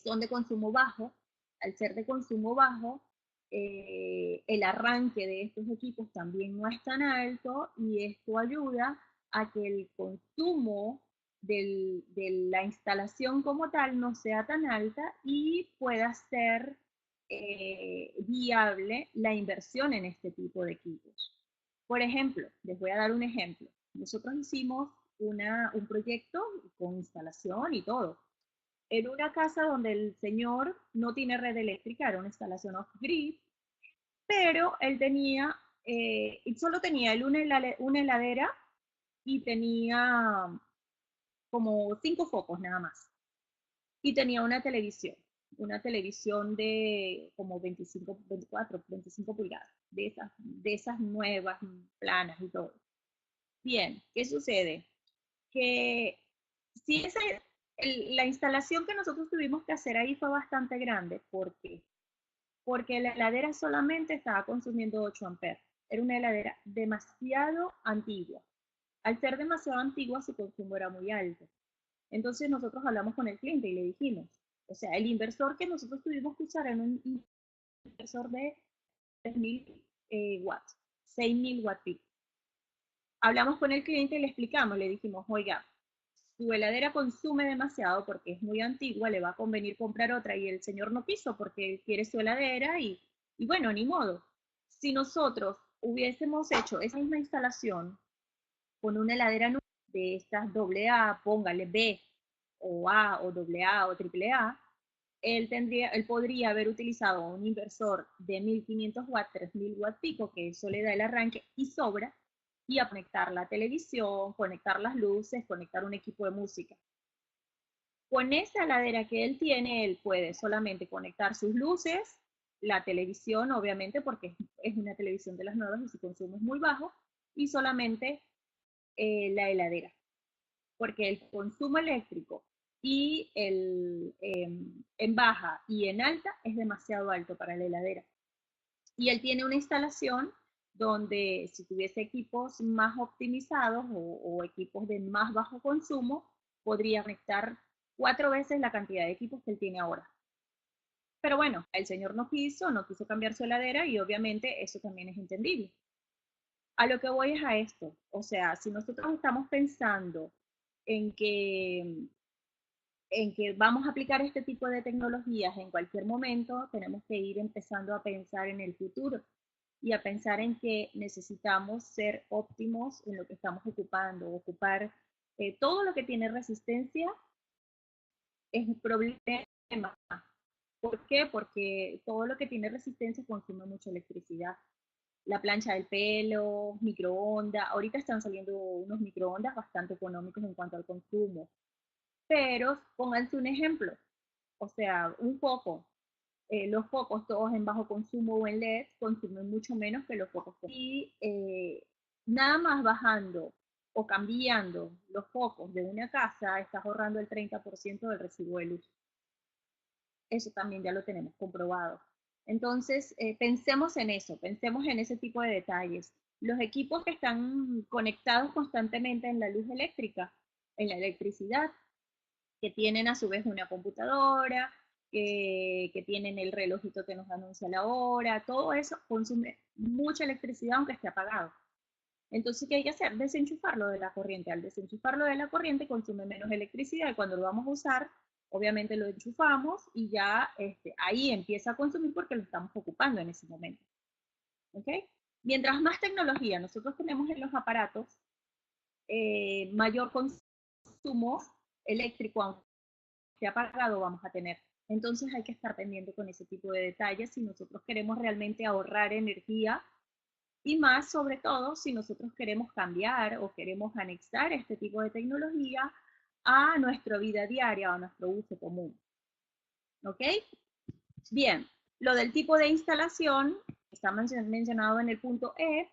Speaker 1: son de consumo bajo. Al ser de consumo bajo, el arranque de estos equipos también no es tan alto y esto ayuda a que el consumo de la instalación como tal no sea tan alta y pueda ser viable la inversión en este tipo de equipos. Por ejemplo, les voy a dar un ejemplo. Nosotros hicimos un proyecto con instalación y todo en una casa donde el señor no tiene red eléctrica, era una instalación off-grid, pero él tenía y solo tenía una heladera y tenía como 5 focos nada más. Y tenía una televisión de como 25, 24, 25 pulgadas, de esas nuevas, planas y todo. Bien, ¿qué sucede? Que si la instalación que nosotros tuvimos que hacer ahí fue bastante grande, ¿por qué? Porque la heladera solamente estaba consumiendo 8 amperes. Era una heladera demasiado antigua. Al ser demasiado antigua, su consumo era muy alto. Entonces nosotros hablamos con el cliente y le dijimos, o sea, el inversor que nosotros tuvimos que usar era un inversor de 3.000 watts, 6.000 watts peak. Hablamos con el cliente y le explicamos, le dijimos, oiga, su heladera consume demasiado porque es muy antigua, le va a convenir comprar otra y el señor no quiso porque él quiere su heladera y bueno, ni modo. Si nosotros hubiésemos hecho esa misma instalación con una heladera de estas AA, póngale B o A o AA o AAA, él podría haber utilizado un inversor de 1.500 watts, 3.000 watts pico, que eso le da el arranque y sobra, y a conectar la televisión, conectar las luces, conectar un equipo de música. Con esa heladera que él tiene, él puede solamente conectar sus luces, la televisión, obviamente, porque es una televisión de las nuevas y su consumo es muy bajo, y solamente la heladera, porque el consumo eléctrico y en baja y en alta es demasiado alto para la heladera. Y él tiene una instalación donde si tuviese equipos más optimizados o equipos de más bajo consumo, podría conectar 4 veces la cantidad de equipos que él tiene ahora. Pero bueno, el señor no quiso cambiar su heladera y obviamente eso también es entendible. A lo que voy es a esto, o sea, si nosotros estamos pensando en que, en que vamos a aplicar este tipo de tecnologías en cualquier momento, tenemos que ir empezando a pensar en el futuro y a pensar en que necesitamos ser óptimos en lo que estamos ocupando. Ocupar todo lo que tiene resistencia es un problema. ¿Por qué? Porque todo lo que tiene resistencia consume mucha electricidad. La plancha del pelo, microondas. Ahorita están saliendo unos microondas bastante económicos en cuanto al consumo. Pero pónganse un ejemplo, o sea, un foco. Los focos todos en bajo consumo o en LED consumen mucho menos que los focos. Y nada más bajando o cambiando los focos de una casa, estás ahorrando el 30% del recibo de luz. Eso también ya lo tenemos comprobado. Entonces, pensemos en eso, pensemos en ese tipo de detalles. Los equipos que están conectados constantemente en la luz eléctrica, en la electricidad, que tienen a su vez una computadora, que tienen el relojito que nos anuncia la hora, todo eso consume mucha electricidad aunque esté apagado. Entonces, ¿qué hay que hacer? Desenchufarlo de la corriente. Al desenchufarlo de la corriente consume menos electricidad y cuando lo vamos a usar, obviamente lo enchufamos y ya ahí empieza a consumir porque lo estamos ocupando en ese momento. ¿Ok? Mientras más tecnología nosotros tenemos en los aparatos, mayor consumo eléctrico, aunque esté apagado, vamos a tener. Entonces hay que estar pendiente con ese tipo de detalles si nosotros queremos realmente ahorrar energía y más sobre todo si nosotros queremos cambiar o queremos anexar este tipo de tecnología a nuestra vida diaria o a nuestro uso común. ¿Ok? Bien, lo del tipo de instalación, está mencionado en el punto E,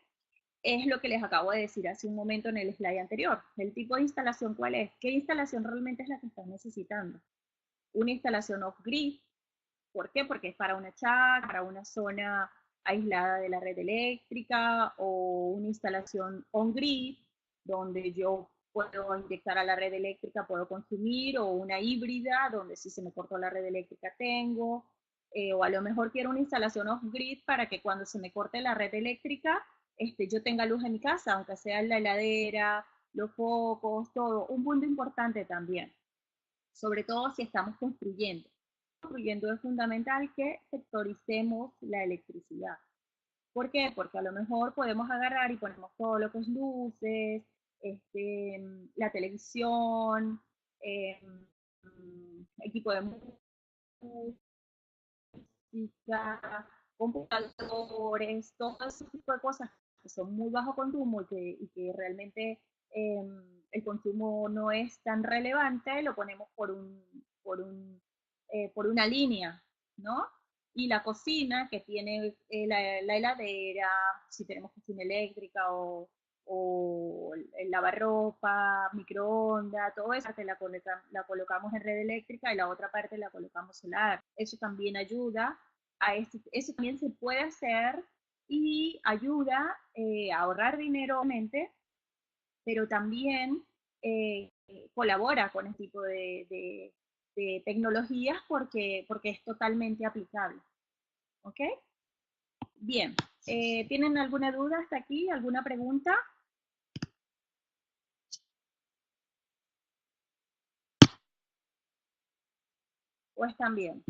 Speaker 1: es lo que les acabo de decir hace un momento en el slide anterior. El tipo de instalación, ¿cuál es? ¿Qué instalación realmente es la que están necesitando? Una instalación off-grid. ¿Por qué? Porque es para una chacra, para una zona aislada de la red eléctrica o una instalación on-grid, donde yo puedo inyectar a la red eléctrica, puedo consumir, o una híbrida, donde si se me cortó la red eléctrica tengo, o a lo mejor quiero una instalación off-grid para que cuando se me corte la red eléctrica, yo tenga luz en mi casa, aunque sea en la heladera, los focos, todo. Un punto importante también, sobre todo si estamos construyendo. Construyendo es fundamental que sectoricemos la electricidad. ¿Por qué? Porque a lo mejor podemos agarrar y ponemos todo lo que es luces, la televisión, equipo de música, computadores, todo ese tipo de cosas que son muy bajo consumo y que realmente el consumo no es tan relevante, lo ponemos por una línea, ¿no? Y la cocina, que tiene la heladera, si tenemos cocina eléctrica o el lavarropa, microondas, todo eso la colocamos en red eléctrica y la otra parte la colocamos solar. Eso también ayuda eso también se puede hacer y ayuda a ahorrar dinero, obviamente, pero también colabora con este tipo de tecnologías porque es totalmente aplicable. ¿Ok? Bien. ¿Tienen alguna duda hasta aquí? ¿Alguna pregunta? ¿O están bien?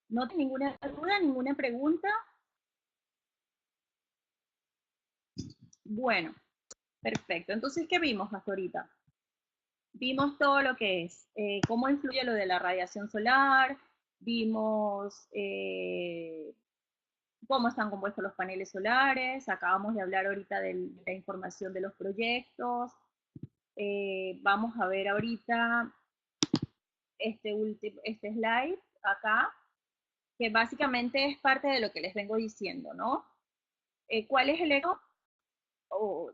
Speaker 1: ¿No tienen ninguna duda, ninguna pregunta? Bueno, perfecto. Entonces, ¿qué vimos hasta ahorita? Vimos todo lo que es, cómo influye lo de la radiación solar, vimos cómo están compuestos los paneles solares, acabamos de hablar ahorita de la información de los proyectos, vamos a ver ahorita este slide acá, que básicamente es parte de lo que les vengo diciendo, ¿no? ¿Cuál es el eco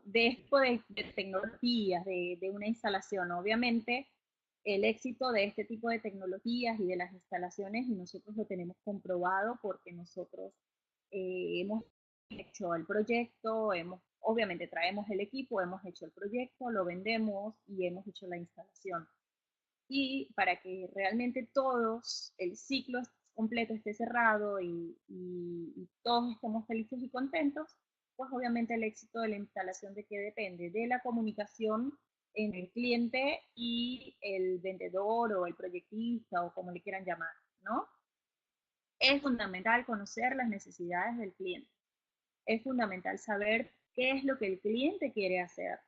Speaker 1: de esto de tecnologías, de una instalación? Obviamente, el éxito de este tipo de tecnologías y de las instalaciones, y nosotros lo tenemos comprobado porque nosotros hemos hecho el proyecto, obviamente traemos el equipo, hemos hecho el proyecto, lo vendemos y hemos hecho la instalación. Y para que realmente todos, el ciclo completo esté cerrado y todos estemos felices y contentos, pues obviamente el éxito de la instalación de qué depende, de la comunicación entre el cliente y el vendedor o el proyectista o como le quieran llamar, ¿no? Es fundamental conocer las necesidades del cliente. Es fundamental saber qué es lo que el cliente quiere hacer.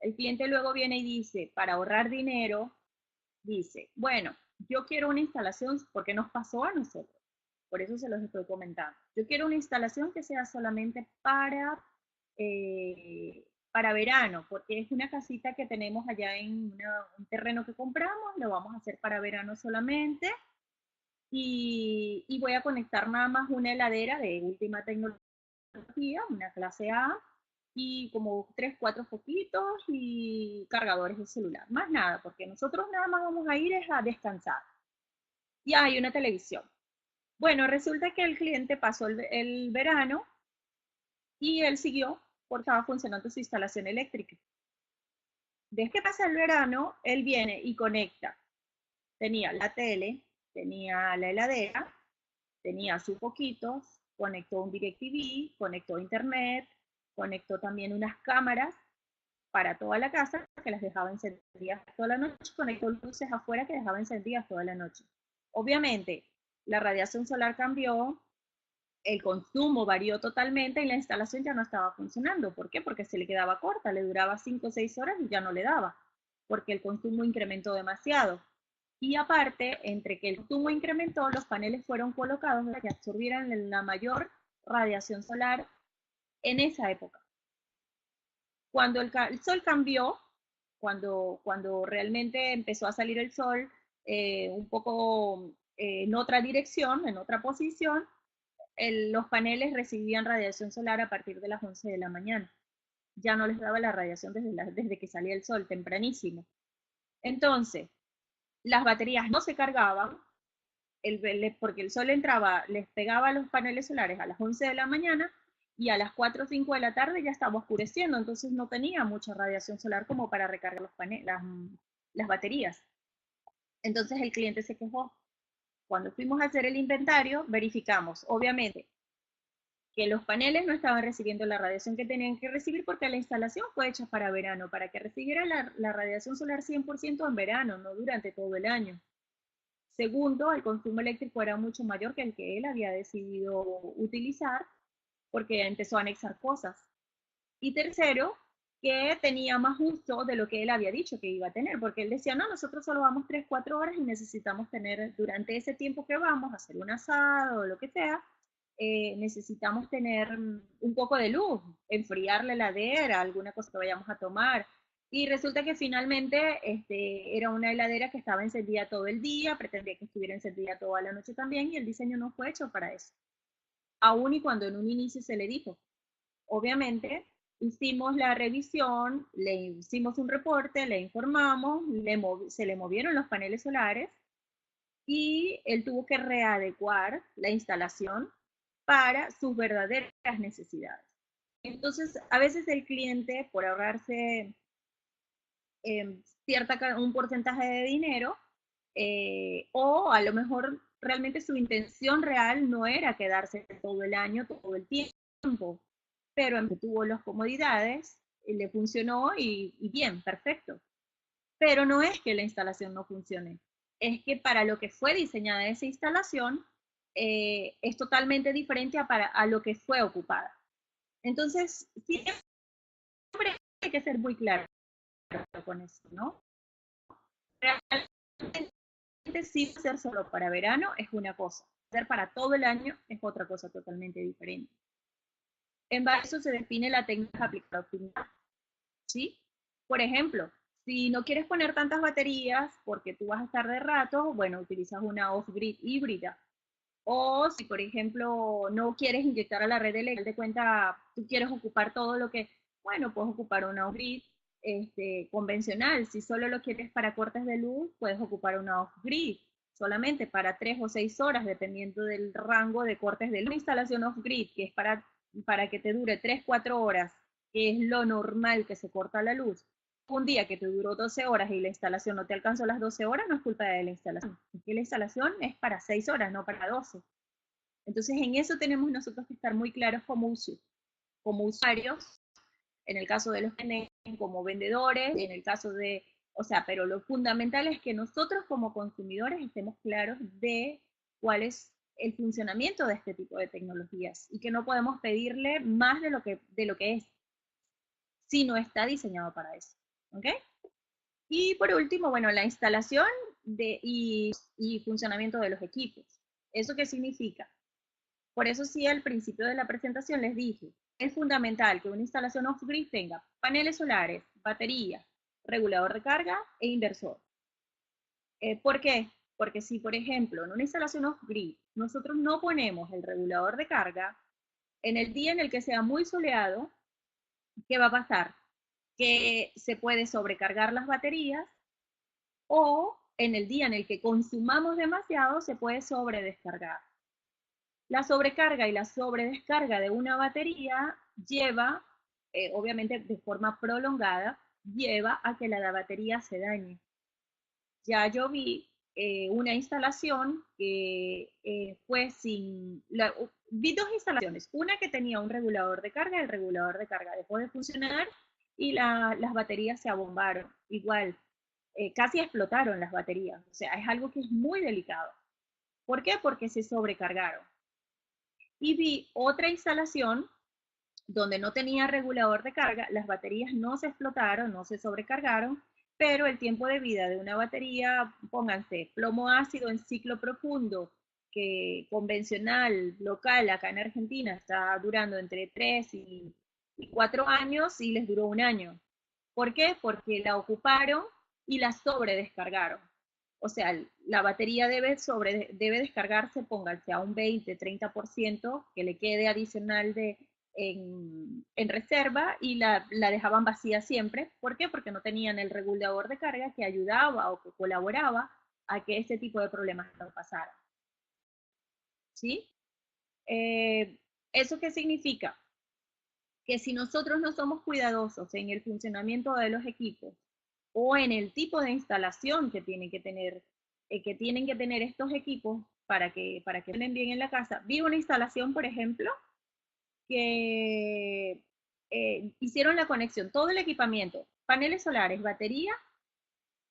Speaker 1: El cliente luego viene y dice, para ahorrar dinero, dice, bueno, yo quiero una instalación, porque nos pasó a nosotros, por eso se los estoy comentando. Yo quiero una instalación que sea solamente para verano, porque es una casita que tenemos allá en un terreno que compramos, lo vamos a hacer para verano solamente, y voy a conectar nada más una heladera de última tecnología, una clase A, y como 3, 4 foquitos y cargadores de celular. Más nada, porque nosotros nada más vamos a ir es a descansar. Y hay una televisión. Bueno, resulta que el cliente pasó el verano y él siguió porque estaba funcionando su instalación eléctrica. Desde que pasa el verano, él viene y conecta. Tenía la tele, tenía la heladera, tenía sus foquitos, conectó un DirecTV, conectó internet, conectó también unas cámaras para toda la casa que las dejaba encendidas toda la noche, conectó luces afuera que dejaba encendidas toda la noche. Obviamente, la radiación solar cambió, el consumo varió totalmente y la instalación ya no estaba funcionando. ¿Por qué? Porque se le quedaba corta, le duraba 5 o 6 horas y ya no le daba, porque el consumo incrementó demasiado. Y aparte, entre que el consumo incrementó, los paneles fueron colocados para que absorbieran la mayor radiación solar en esa época. Cuando el sol cambió, cuando realmente empezó a salir el sol un poco en otra dirección, en otra posición, los paneles recibían radiación solar a partir de las 11 de la mañana. Ya no les daba la radiación desde que salía el sol, tempranísimo. Entonces, las baterías no se cargaban, porque el sol entraba, les pegaba a los paneles solares a las 11 de la mañana y a las 4 o 5 de la tarde ya estaba oscureciendo, entonces no tenía mucha radiación solar como para recargar las baterías. Entonces el cliente se quejó. Cuando fuimos a hacer el inventario, verificamos, obviamente, que los paneles no estaban recibiendo la radiación que tenían que recibir porque la instalación fue hecha para verano, para que recibiera la radiación solar 100% en verano, no durante todo el año. Segundo, el consumo eléctrico era mucho mayor que el que él había decidido utilizar porque empezó a anexar cosas. Y tercero, que tenía más uso de lo que él había dicho que iba a tener, porque él decía, no, nosotros solo vamos 3, 4 horas y necesitamos tener, durante ese tiempo que vamos a hacer un asado o lo que sea, necesitamos tener un poco de luz, enfriar la heladera, alguna cosa que vayamos a tomar. Y resulta que finalmente era una heladera que estaba encendida todo el día, pretendía que estuviera encendida toda la noche también, y el diseño no fue hecho para eso. Aún y cuando en un inicio se le dijo, obviamente, hicimos la revisión, le hicimos un reporte, le informamos, se le movieron los paneles solares y él tuvo que readecuar la instalación para sus verdaderas necesidades. Entonces, a veces el cliente, por ahorrarse un porcentaje de dinero, o a lo mejor realmente su intención real no era quedarse todo el año, todo el tiempo, pero tuvo las comodidades, le funcionó y bien, perfecto. Pero no es que la instalación no funcione, es que para lo que fue diseñada esa instalación es totalmente diferente a lo que fue ocupada. Entonces, siempre hay que ser muy claro con eso, ¿no? Realmente sí ser solo para verano es una cosa, ser para todo el año es otra cosa totalmente diferente. En base a eso se define la técnica aplicada optimizada, ¿sí? Por ejemplo, si no quieres poner tantas baterías porque tú vas a estar de rato, bueno, utilizas una off-grid híbrida. O si, por ejemplo, no quieres inyectar a la red eléctrica, de cuenta, tú quieres ocupar todo lo que, bueno, puedes ocupar una off-grid convencional. Si solo lo quieres para cortes de luz, puedes ocupar una off-grid solamente para 3 o 6 horas, dependiendo del rango de cortes de luz. Una instalación off-grid, que es para que te dure 3, 4 horas, que es lo normal que se corta la luz. Un día que te duró 12 horas y la instalación no te alcanzó las 12 horas, no es culpa de la instalación. Es que la instalación es para 6 horas, no para 12. Entonces, en eso tenemos nosotros que estar muy claros como usuarios, en el caso de los que como vendedores, en el caso de, o sea, pero lo fundamental es que nosotros como consumidores estemos claros de cuál es el funcionamiento de este tipo de tecnologías y que no podemos pedirle más de lo que es, si no está diseñado para eso. ¿Ok? Y por último, bueno, la instalación y funcionamiento de los equipos. ¿Eso qué significa? Por eso sí, al principio de la presentación les dije, es fundamental que una instalación off-grid tenga paneles solares, batería, regulador de carga e inversor. ¿Por qué? Porque si, por ejemplo, en una instalación off-grid nosotros no ponemos el regulador de carga, en el día en el que sea muy soleado, ¿qué va a pasar? Que se puede sobrecargar las baterías o en el día en el que consumamos demasiado se puede sobredescargar. La sobrecarga y la sobredescarga de una batería lleva, obviamente de forma prolongada, lleva a que la batería se dañe. Ya yo vi una instalación que fue vi dos instalaciones, una que tenía un regulador de carga, el regulador de carga dejó de funcionar y las baterías se abombaron. Igual, casi explotaron las baterías, o sea, es algo que es muy delicado. ¿Por qué? Porque se sobrecargaron. Y vi otra instalación donde no tenía regulador de carga, las baterías no se explotaron, no se sobrecargaron, pero el tiempo de vida de una batería, pónganse, plomo ácido en ciclo profundo, que convencional, local, acá en Argentina, está durando entre 3 y 4 años y les duró un año. ¿Por qué? Porque la ocuparon y la sobredescargaron. O sea, la batería debe descargarse, pónganse a un 20-30% que le quede adicional en reserva y la dejaban vacía siempre. ¿Por qué? Porque no tenían el regulador de carga que ayudaba o que colaboraba a que este tipo de problemas no pasaran. ¿Sí? ¿Eso qué significa? Que si nosotros no somos cuidadosos en el funcionamiento de los equipos o en el tipo de instalación que tienen que tener estos equipos para que estén bien en la casa. Vi una instalación, por ejemplo, que hicieron la conexión, todo el equipamiento, paneles solares, batería,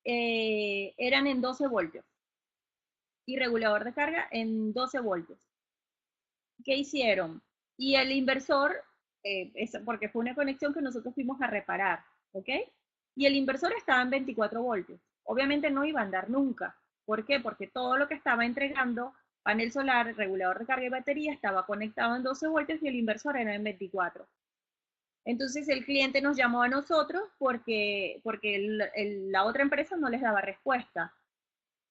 Speaker 1: eran en 12 voltios y regulador de carga en 12 voltios. ¿Qué hicieron? Y el inversor porque fue una conexión que nosotros fuimos a reparar, ¿ok? Y el inversor estaba en 24 voltios. Obviamente no iba a andar nunca. ¿Por qué? Porque todo lo que estaba entregando, panel solar, regulador de carga y batería, estaba conectado en 12 voltios y el inversor era en 24. Entonces el cliente nos llamó a nosotros porque la otra empresa no les daba respuesta.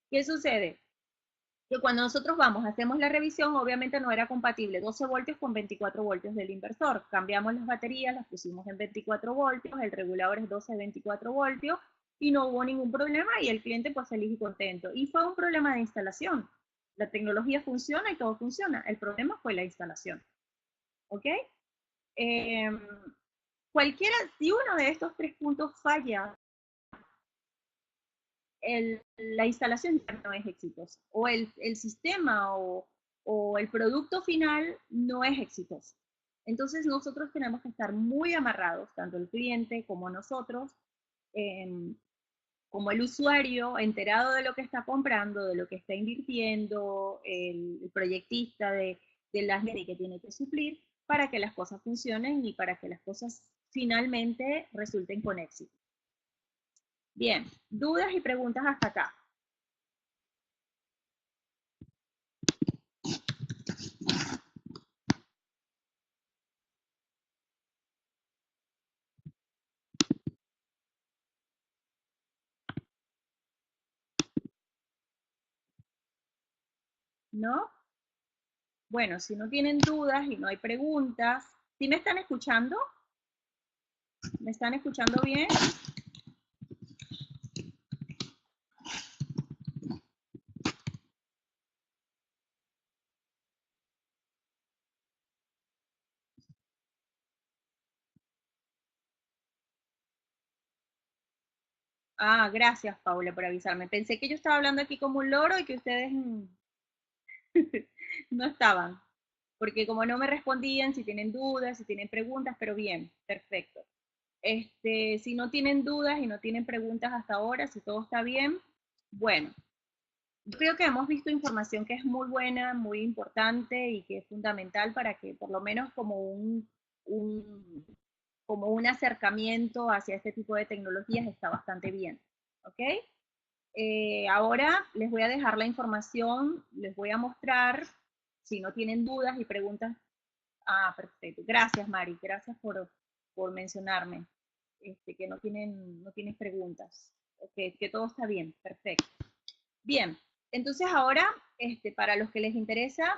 Speaker 1: ¿Qué sucede? Que cuando nosotros vamos, hacemos la revisión, obviamente no era compatible 12 voltios con 24 voltios del inversor. Cambiamos las baterías, las pusimos en 24 voltios, el regulador es 12-24 voltios y no hubo ningún problema y el cliente pues feliz y contento. Y fue un problema de instalación. La tecnología funciona y todo funciona. El problema fue la instalación. ¿Ok? Eh, cualquiera, si uno de estos tres puntos falla, la instalación ya no es exitosa, o el sistema o el producto final no es exitoso. Entonces nosotros tenemos que estar muy amarrados, tanto el cliente como nosotros, eh, como el usuario, enterado de lo que está comprando, de lo que está invirtiendo, el proyectista de las leyes que tiene que suplir para que las cosas funcionen y para que las cosas finalmente resulten con éxito. Bien, dudas y preguntas hasta acá. ¿No? Bueno, si no tienen dudas y no hay preguntas, ¿sí me están escuchando? ¿Me están escuchando bien? Ah, gracias, Paula, por avisarme. Pensé que yo estaba hablando aquí como un loro y que ustedes no estaban, porque como no me respondían, si tienen dudas, si tienen preguntas, pero bien, perfecto. Si no tienen dudas y no tienen preguntas hasta ahora, si todo está bien, bueno, yo creo que hemos visto información que es muy buena, muy importante y que es fundamental para que por lo menos como un, como un acercamiento hacia este tipo de tecnologías está bastante bien. ¿Ok? Ahora les voy a dejar la información, les voy a mostrar, si no tienen dudas y preguntas. Ah, perfecto. Gracias, Mari. Gracias por mencionarme que no tienes preguntas. Que todo está bien. Perfecto. Bien, entonces ahora, para los que les interesa,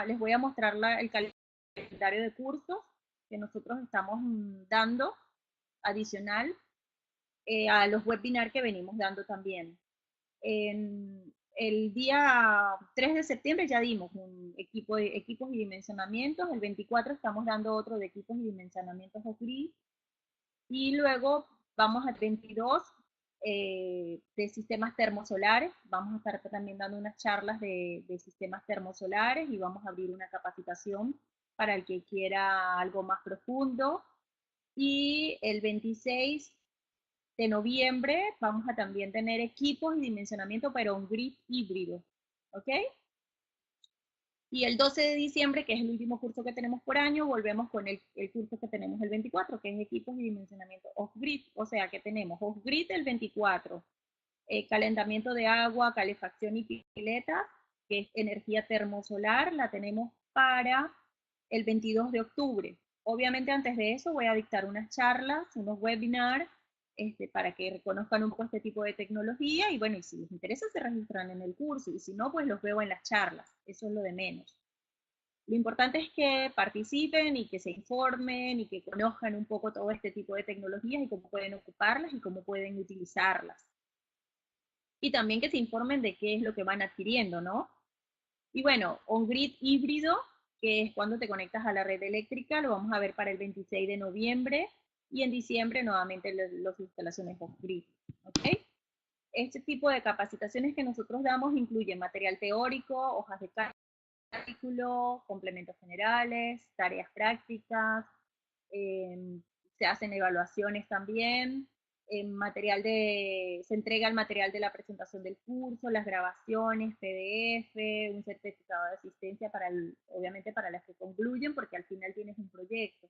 Speaker 1: les voy a mostrar el calendario de cursos que nosotros estamos dando adicional a los webinars que venimos dando también. En el día 3 de septiembre ya dimos un equipo de equipos y dimensionamientos, el 24 estamos dando otro de equipos y dimensionamientos off-grid, y luego vamos al 22 de sistemas termosolares. Vamos a estar también dando unas charlas de sistemas termosolares y vamos a abrir una capacitación para el que quiera algo más profundo. Y el 26 de noviembre vamos a también tener equipos y dimensionamiento, pero un grid híbrido. ¿Ok? Y el 12 de diciembre, que es el último curso que tenemos por año, volvemos con el curso que tenemos el 24, que es equipos y dimensionamiento off-grid. O sea que tenemos off-grid el 24, calentamiento de agua, calefacción y piletas, que es energía termosolar, la tenemos para el 22 de octubre. Obviamente antes de eso voy a dictar unas charlas, unos webinars, para que reconozcan un poco este tipo de tecnología y bueno, y si les interesa se registran en el curso y si no, pues los veo en las charlas, eso es lo de menos. Lo importante es que participen y que se informen y que conozcan un poco todo este tipo de tecnologías y cómo pueden ocuparlas y cómo pueden utilizarlas. Y también que se informen de qué es lo que van adquiriendo, ¿no? Y bueno, on-grid híbrido, que es cuando te conectas a la red eléctrica, lo vamos a ver para el 26 de noviembre y en diciembre nuevamente las instalaciones off-grid. ¿Ok? Este tipo de capacitaciones que nosotros damos incluyen material teórico, hojas de cálculo, complementos generales, tareas prácticas, se hacen evaluaciones también, se entrega el material de la presentación del curso, las grabaciones, PDF, un certificado de asistencia obviamente para las que concluyen, porque al final tienes un proyecto.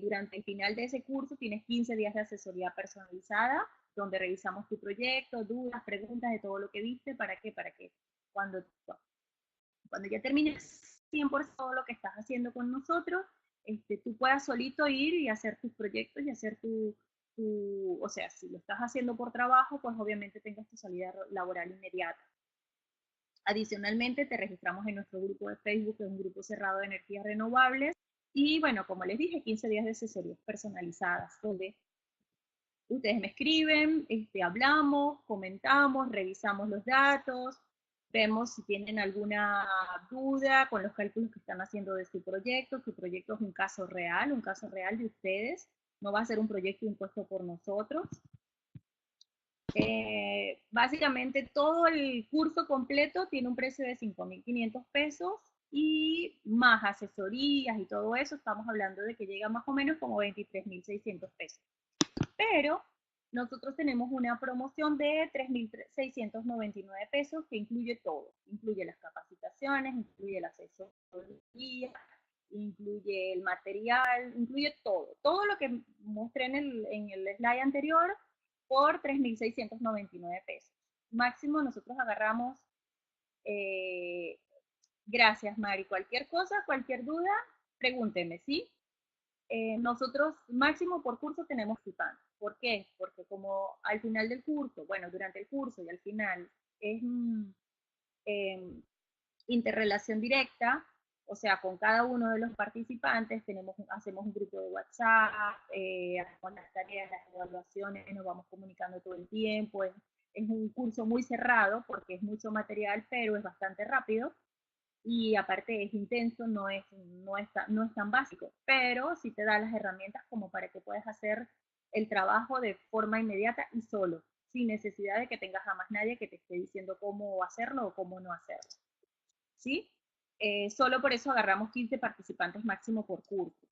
Speaker 1: Durante el final de ese curso tienes 15 días de asesoría personalizada, donde revisamos tu proyecto, dudas, preguntas de todo lo que viste, ¿para qué? Para que cuando ya termines 100% todo lo que estás haciendo con nosotros, tú puedas solito ir y hacer tus proyectos y hacer o sea, si lo estás haciendo por trabajo, pues obviamente tengas tu salida laboral inmediata. Adicionalmente, te registramos en nuestro grupo de Facebook, que es un grupo cerrado de energías renovables, y bueno, como les dije, 15 días de asesorías personalizadas, donde ustedes me escriben, hablamos, comentamos, revisamos los datos, vemos si tienen alguna duda con los cálculos que están haciendo de su proyecto. Tu proyecto es un caso real de ustedes, no va a ser un proyecto impuesto por nosotros. Básicamente todo el curso completo tiene un precio de 5.500 pesos y más asesorías y todo eso, estamos hablando de que llega más o menos como 23.600 pesos. Pero nosotros tenemos una promoción de 3.699 pesos que incluye todo. Incluye las capacitaciones, incluye la asesoría, incluye el material, incluye todo. Todo lo que mostré en el slide anterior por 3.699 pesos. Máximo nosotros agarramos, gracias Mari, cualquier cosa, cualquier duda, pregúnteme, ¿sí? Nosotros máximo por curso tenemos CIPAN. ¿Por qué? Porque como al final del curso, bueno, durante el curso y al final es interrelación directa, o sea, con cada uno de los participantes hacemos un grupo de WhatsApp, hacemos las tareas, las evaluaciones, nos vamos comunicando todo el tiempo, es un curso muy cerrado porque es mucho material, pero es bastante rápido. Y aparte es intenso, no es tan básico, pero sí te da las herramientas como para que puedas hacer el trabajo de forma inmediata y solo, sin necesidad de que tengas a más nadie que te esté diciendo cómo hacerlo o cómo no hacerlo. ¿Sí? Solo por eso agarramos 15 participantes máximo por curso.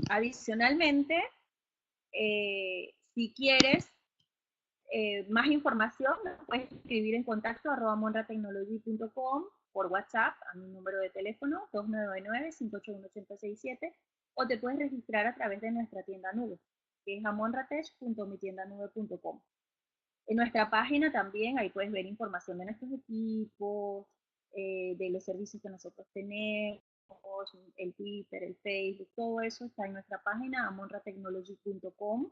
Speaker 1: Adicionalmente, si quieres más información, me puedes escribir en contacto @monratechnology.com por WhatsApp a mi número de teléfono 2999-581-867 o te puedes registrar a través de nuestra tienda nube, que es amonratech.mitiendanube.com. En nuestra página también, ahí puedes ver información de nuestros equipos, de los servicios que nosotros tenemos, el Twitter, el Facebook, todo eso está en nuestra página amonratechnology.com.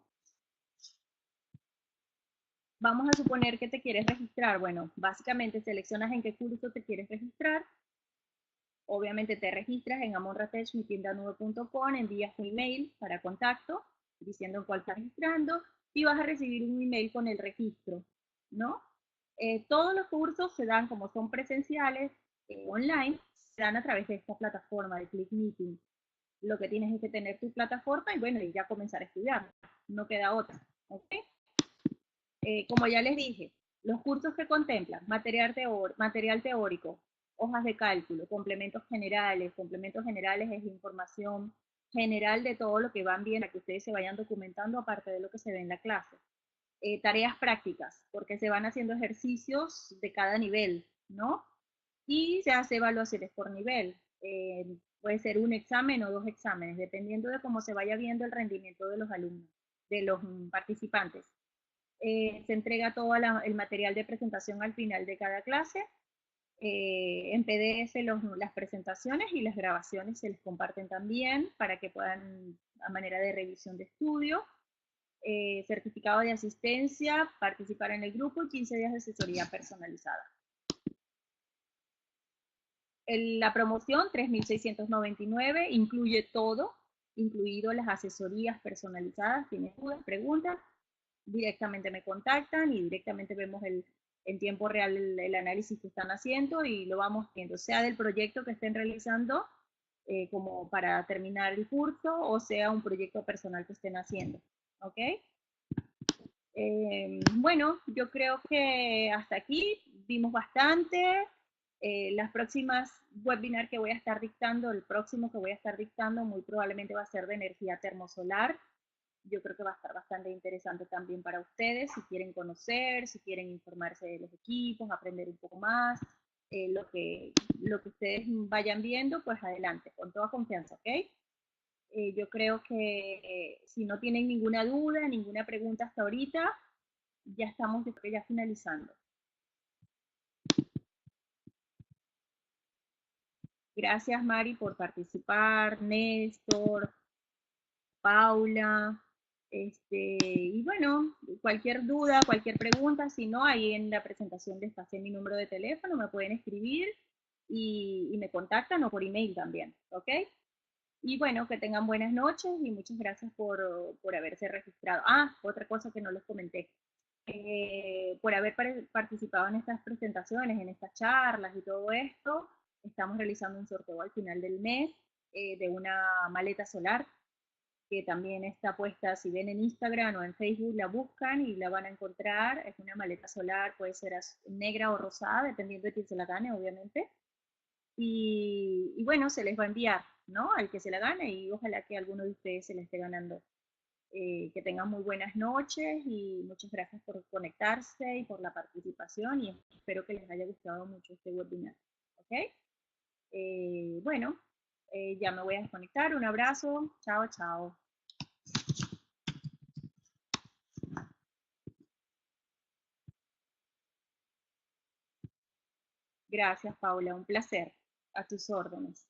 Speaker 1: Vamos a suponer que te quieres registrar. Bueno, básicamente seleccionas en qué curso te quieres registrar. Obviamente te registras en amonratech.mitiendanube.com, envías tu email para contacto, diciendo en cuál estás registrando, y vas a recibir un email con el registro, ¿no? Todos los cursos se dan, como son presenciales, online, se dan a través de esta plataforma de Click Meeting. Lo que tienes es que tener tu plataforma y bueno, y ya comenzar a estudiar. No queda otra, ¿ok? Como ya les dije, los cursos que contemplan material teórico, hojas de cálculo, complementos generales es información general de todo lo que van bien, a que ustedes se vayan documentando aparte de lo que se ve en la clase. Tareas prácticas, porque se van haciendo ejercicios de cada nivel, ¿no? Y se hace evaluaciones por nivel. Puede ser un examen o 2 exámenes, dependiendo de cómo se vaya viendo el rendimiento de los alumnos, de los participantes. Se entrega todo el material de presentación al final de cada clase. En PDF las presentaciones y las grabaciones se les comparten también para que puedan, a manera de revisión de estudio. Certificado de asistencia, participar en el grupo y 15 días de asesoría personalizada. La promoción 3.699 incluye todo, incluido las asesorías personalizadas. Tienes dudas, preguntas, directamente me contactan y directamente vemos en tiempo real el análisis que están haciendo y lo vamos viendo, sea del proyecto que estén realizando como para terminar el curso o sea un proyecto personal que estén haciendo. ¿Ok? Bueno, yo creo que hasta aquí vimos bastante. Las próximas webinar que voy a estar dictando, el próximo que voy a estar dictando muy probablemente va a ser de energía termosolar. Yo creo que va a estar bastante interesante también para ustedes, si quieren conocer, si quieren informarse de los equipos, aprender un poco más, lo que ustedes vayan viendo, pues adelante, con toda confianza, ¿ok? Yo creo que si no tienen ninguna duda, ninguna pregunta hasta ahorita, ya estamos ya finalizando. Gracias, Mari, por participar, Néstor, Paula. Y bueno, cualquier duda, cualquier pregunta, si no, ahí en la presentación les pasé mi número de teléfono, me pueden escribir y me contactan o por email también, ¿ok? Y bueno, que tengan buenas noches y muchas gracias por haberse registrado. Ah, otra cosa que no les comenté. Por haber participado en estas presentaciones, en estas charlas y todo esto, estamos realizando un sorteo al final del mes de una maleta solar que también está puesta, si ven en Instagram o en Facebook, la buscan y la van a encontrar. Es una maleta solar, puede ser negra o rosada, dependiendo de quién se la gane, obviamente. Y bueno, se les va a enviar, ¿no? Al que se la gane y ojalá que alguno de ustedes se la esté ganando. Que tengan muy buenas noches y muchas gracias por conectarse y por la participación y espero que les haya gustado mucho este webinar. ¿Ok? Bueno, ya me voy a desconectar. Un abrazo. Chao, chao. Gracias, Paula. Un placer. A tus órdenes.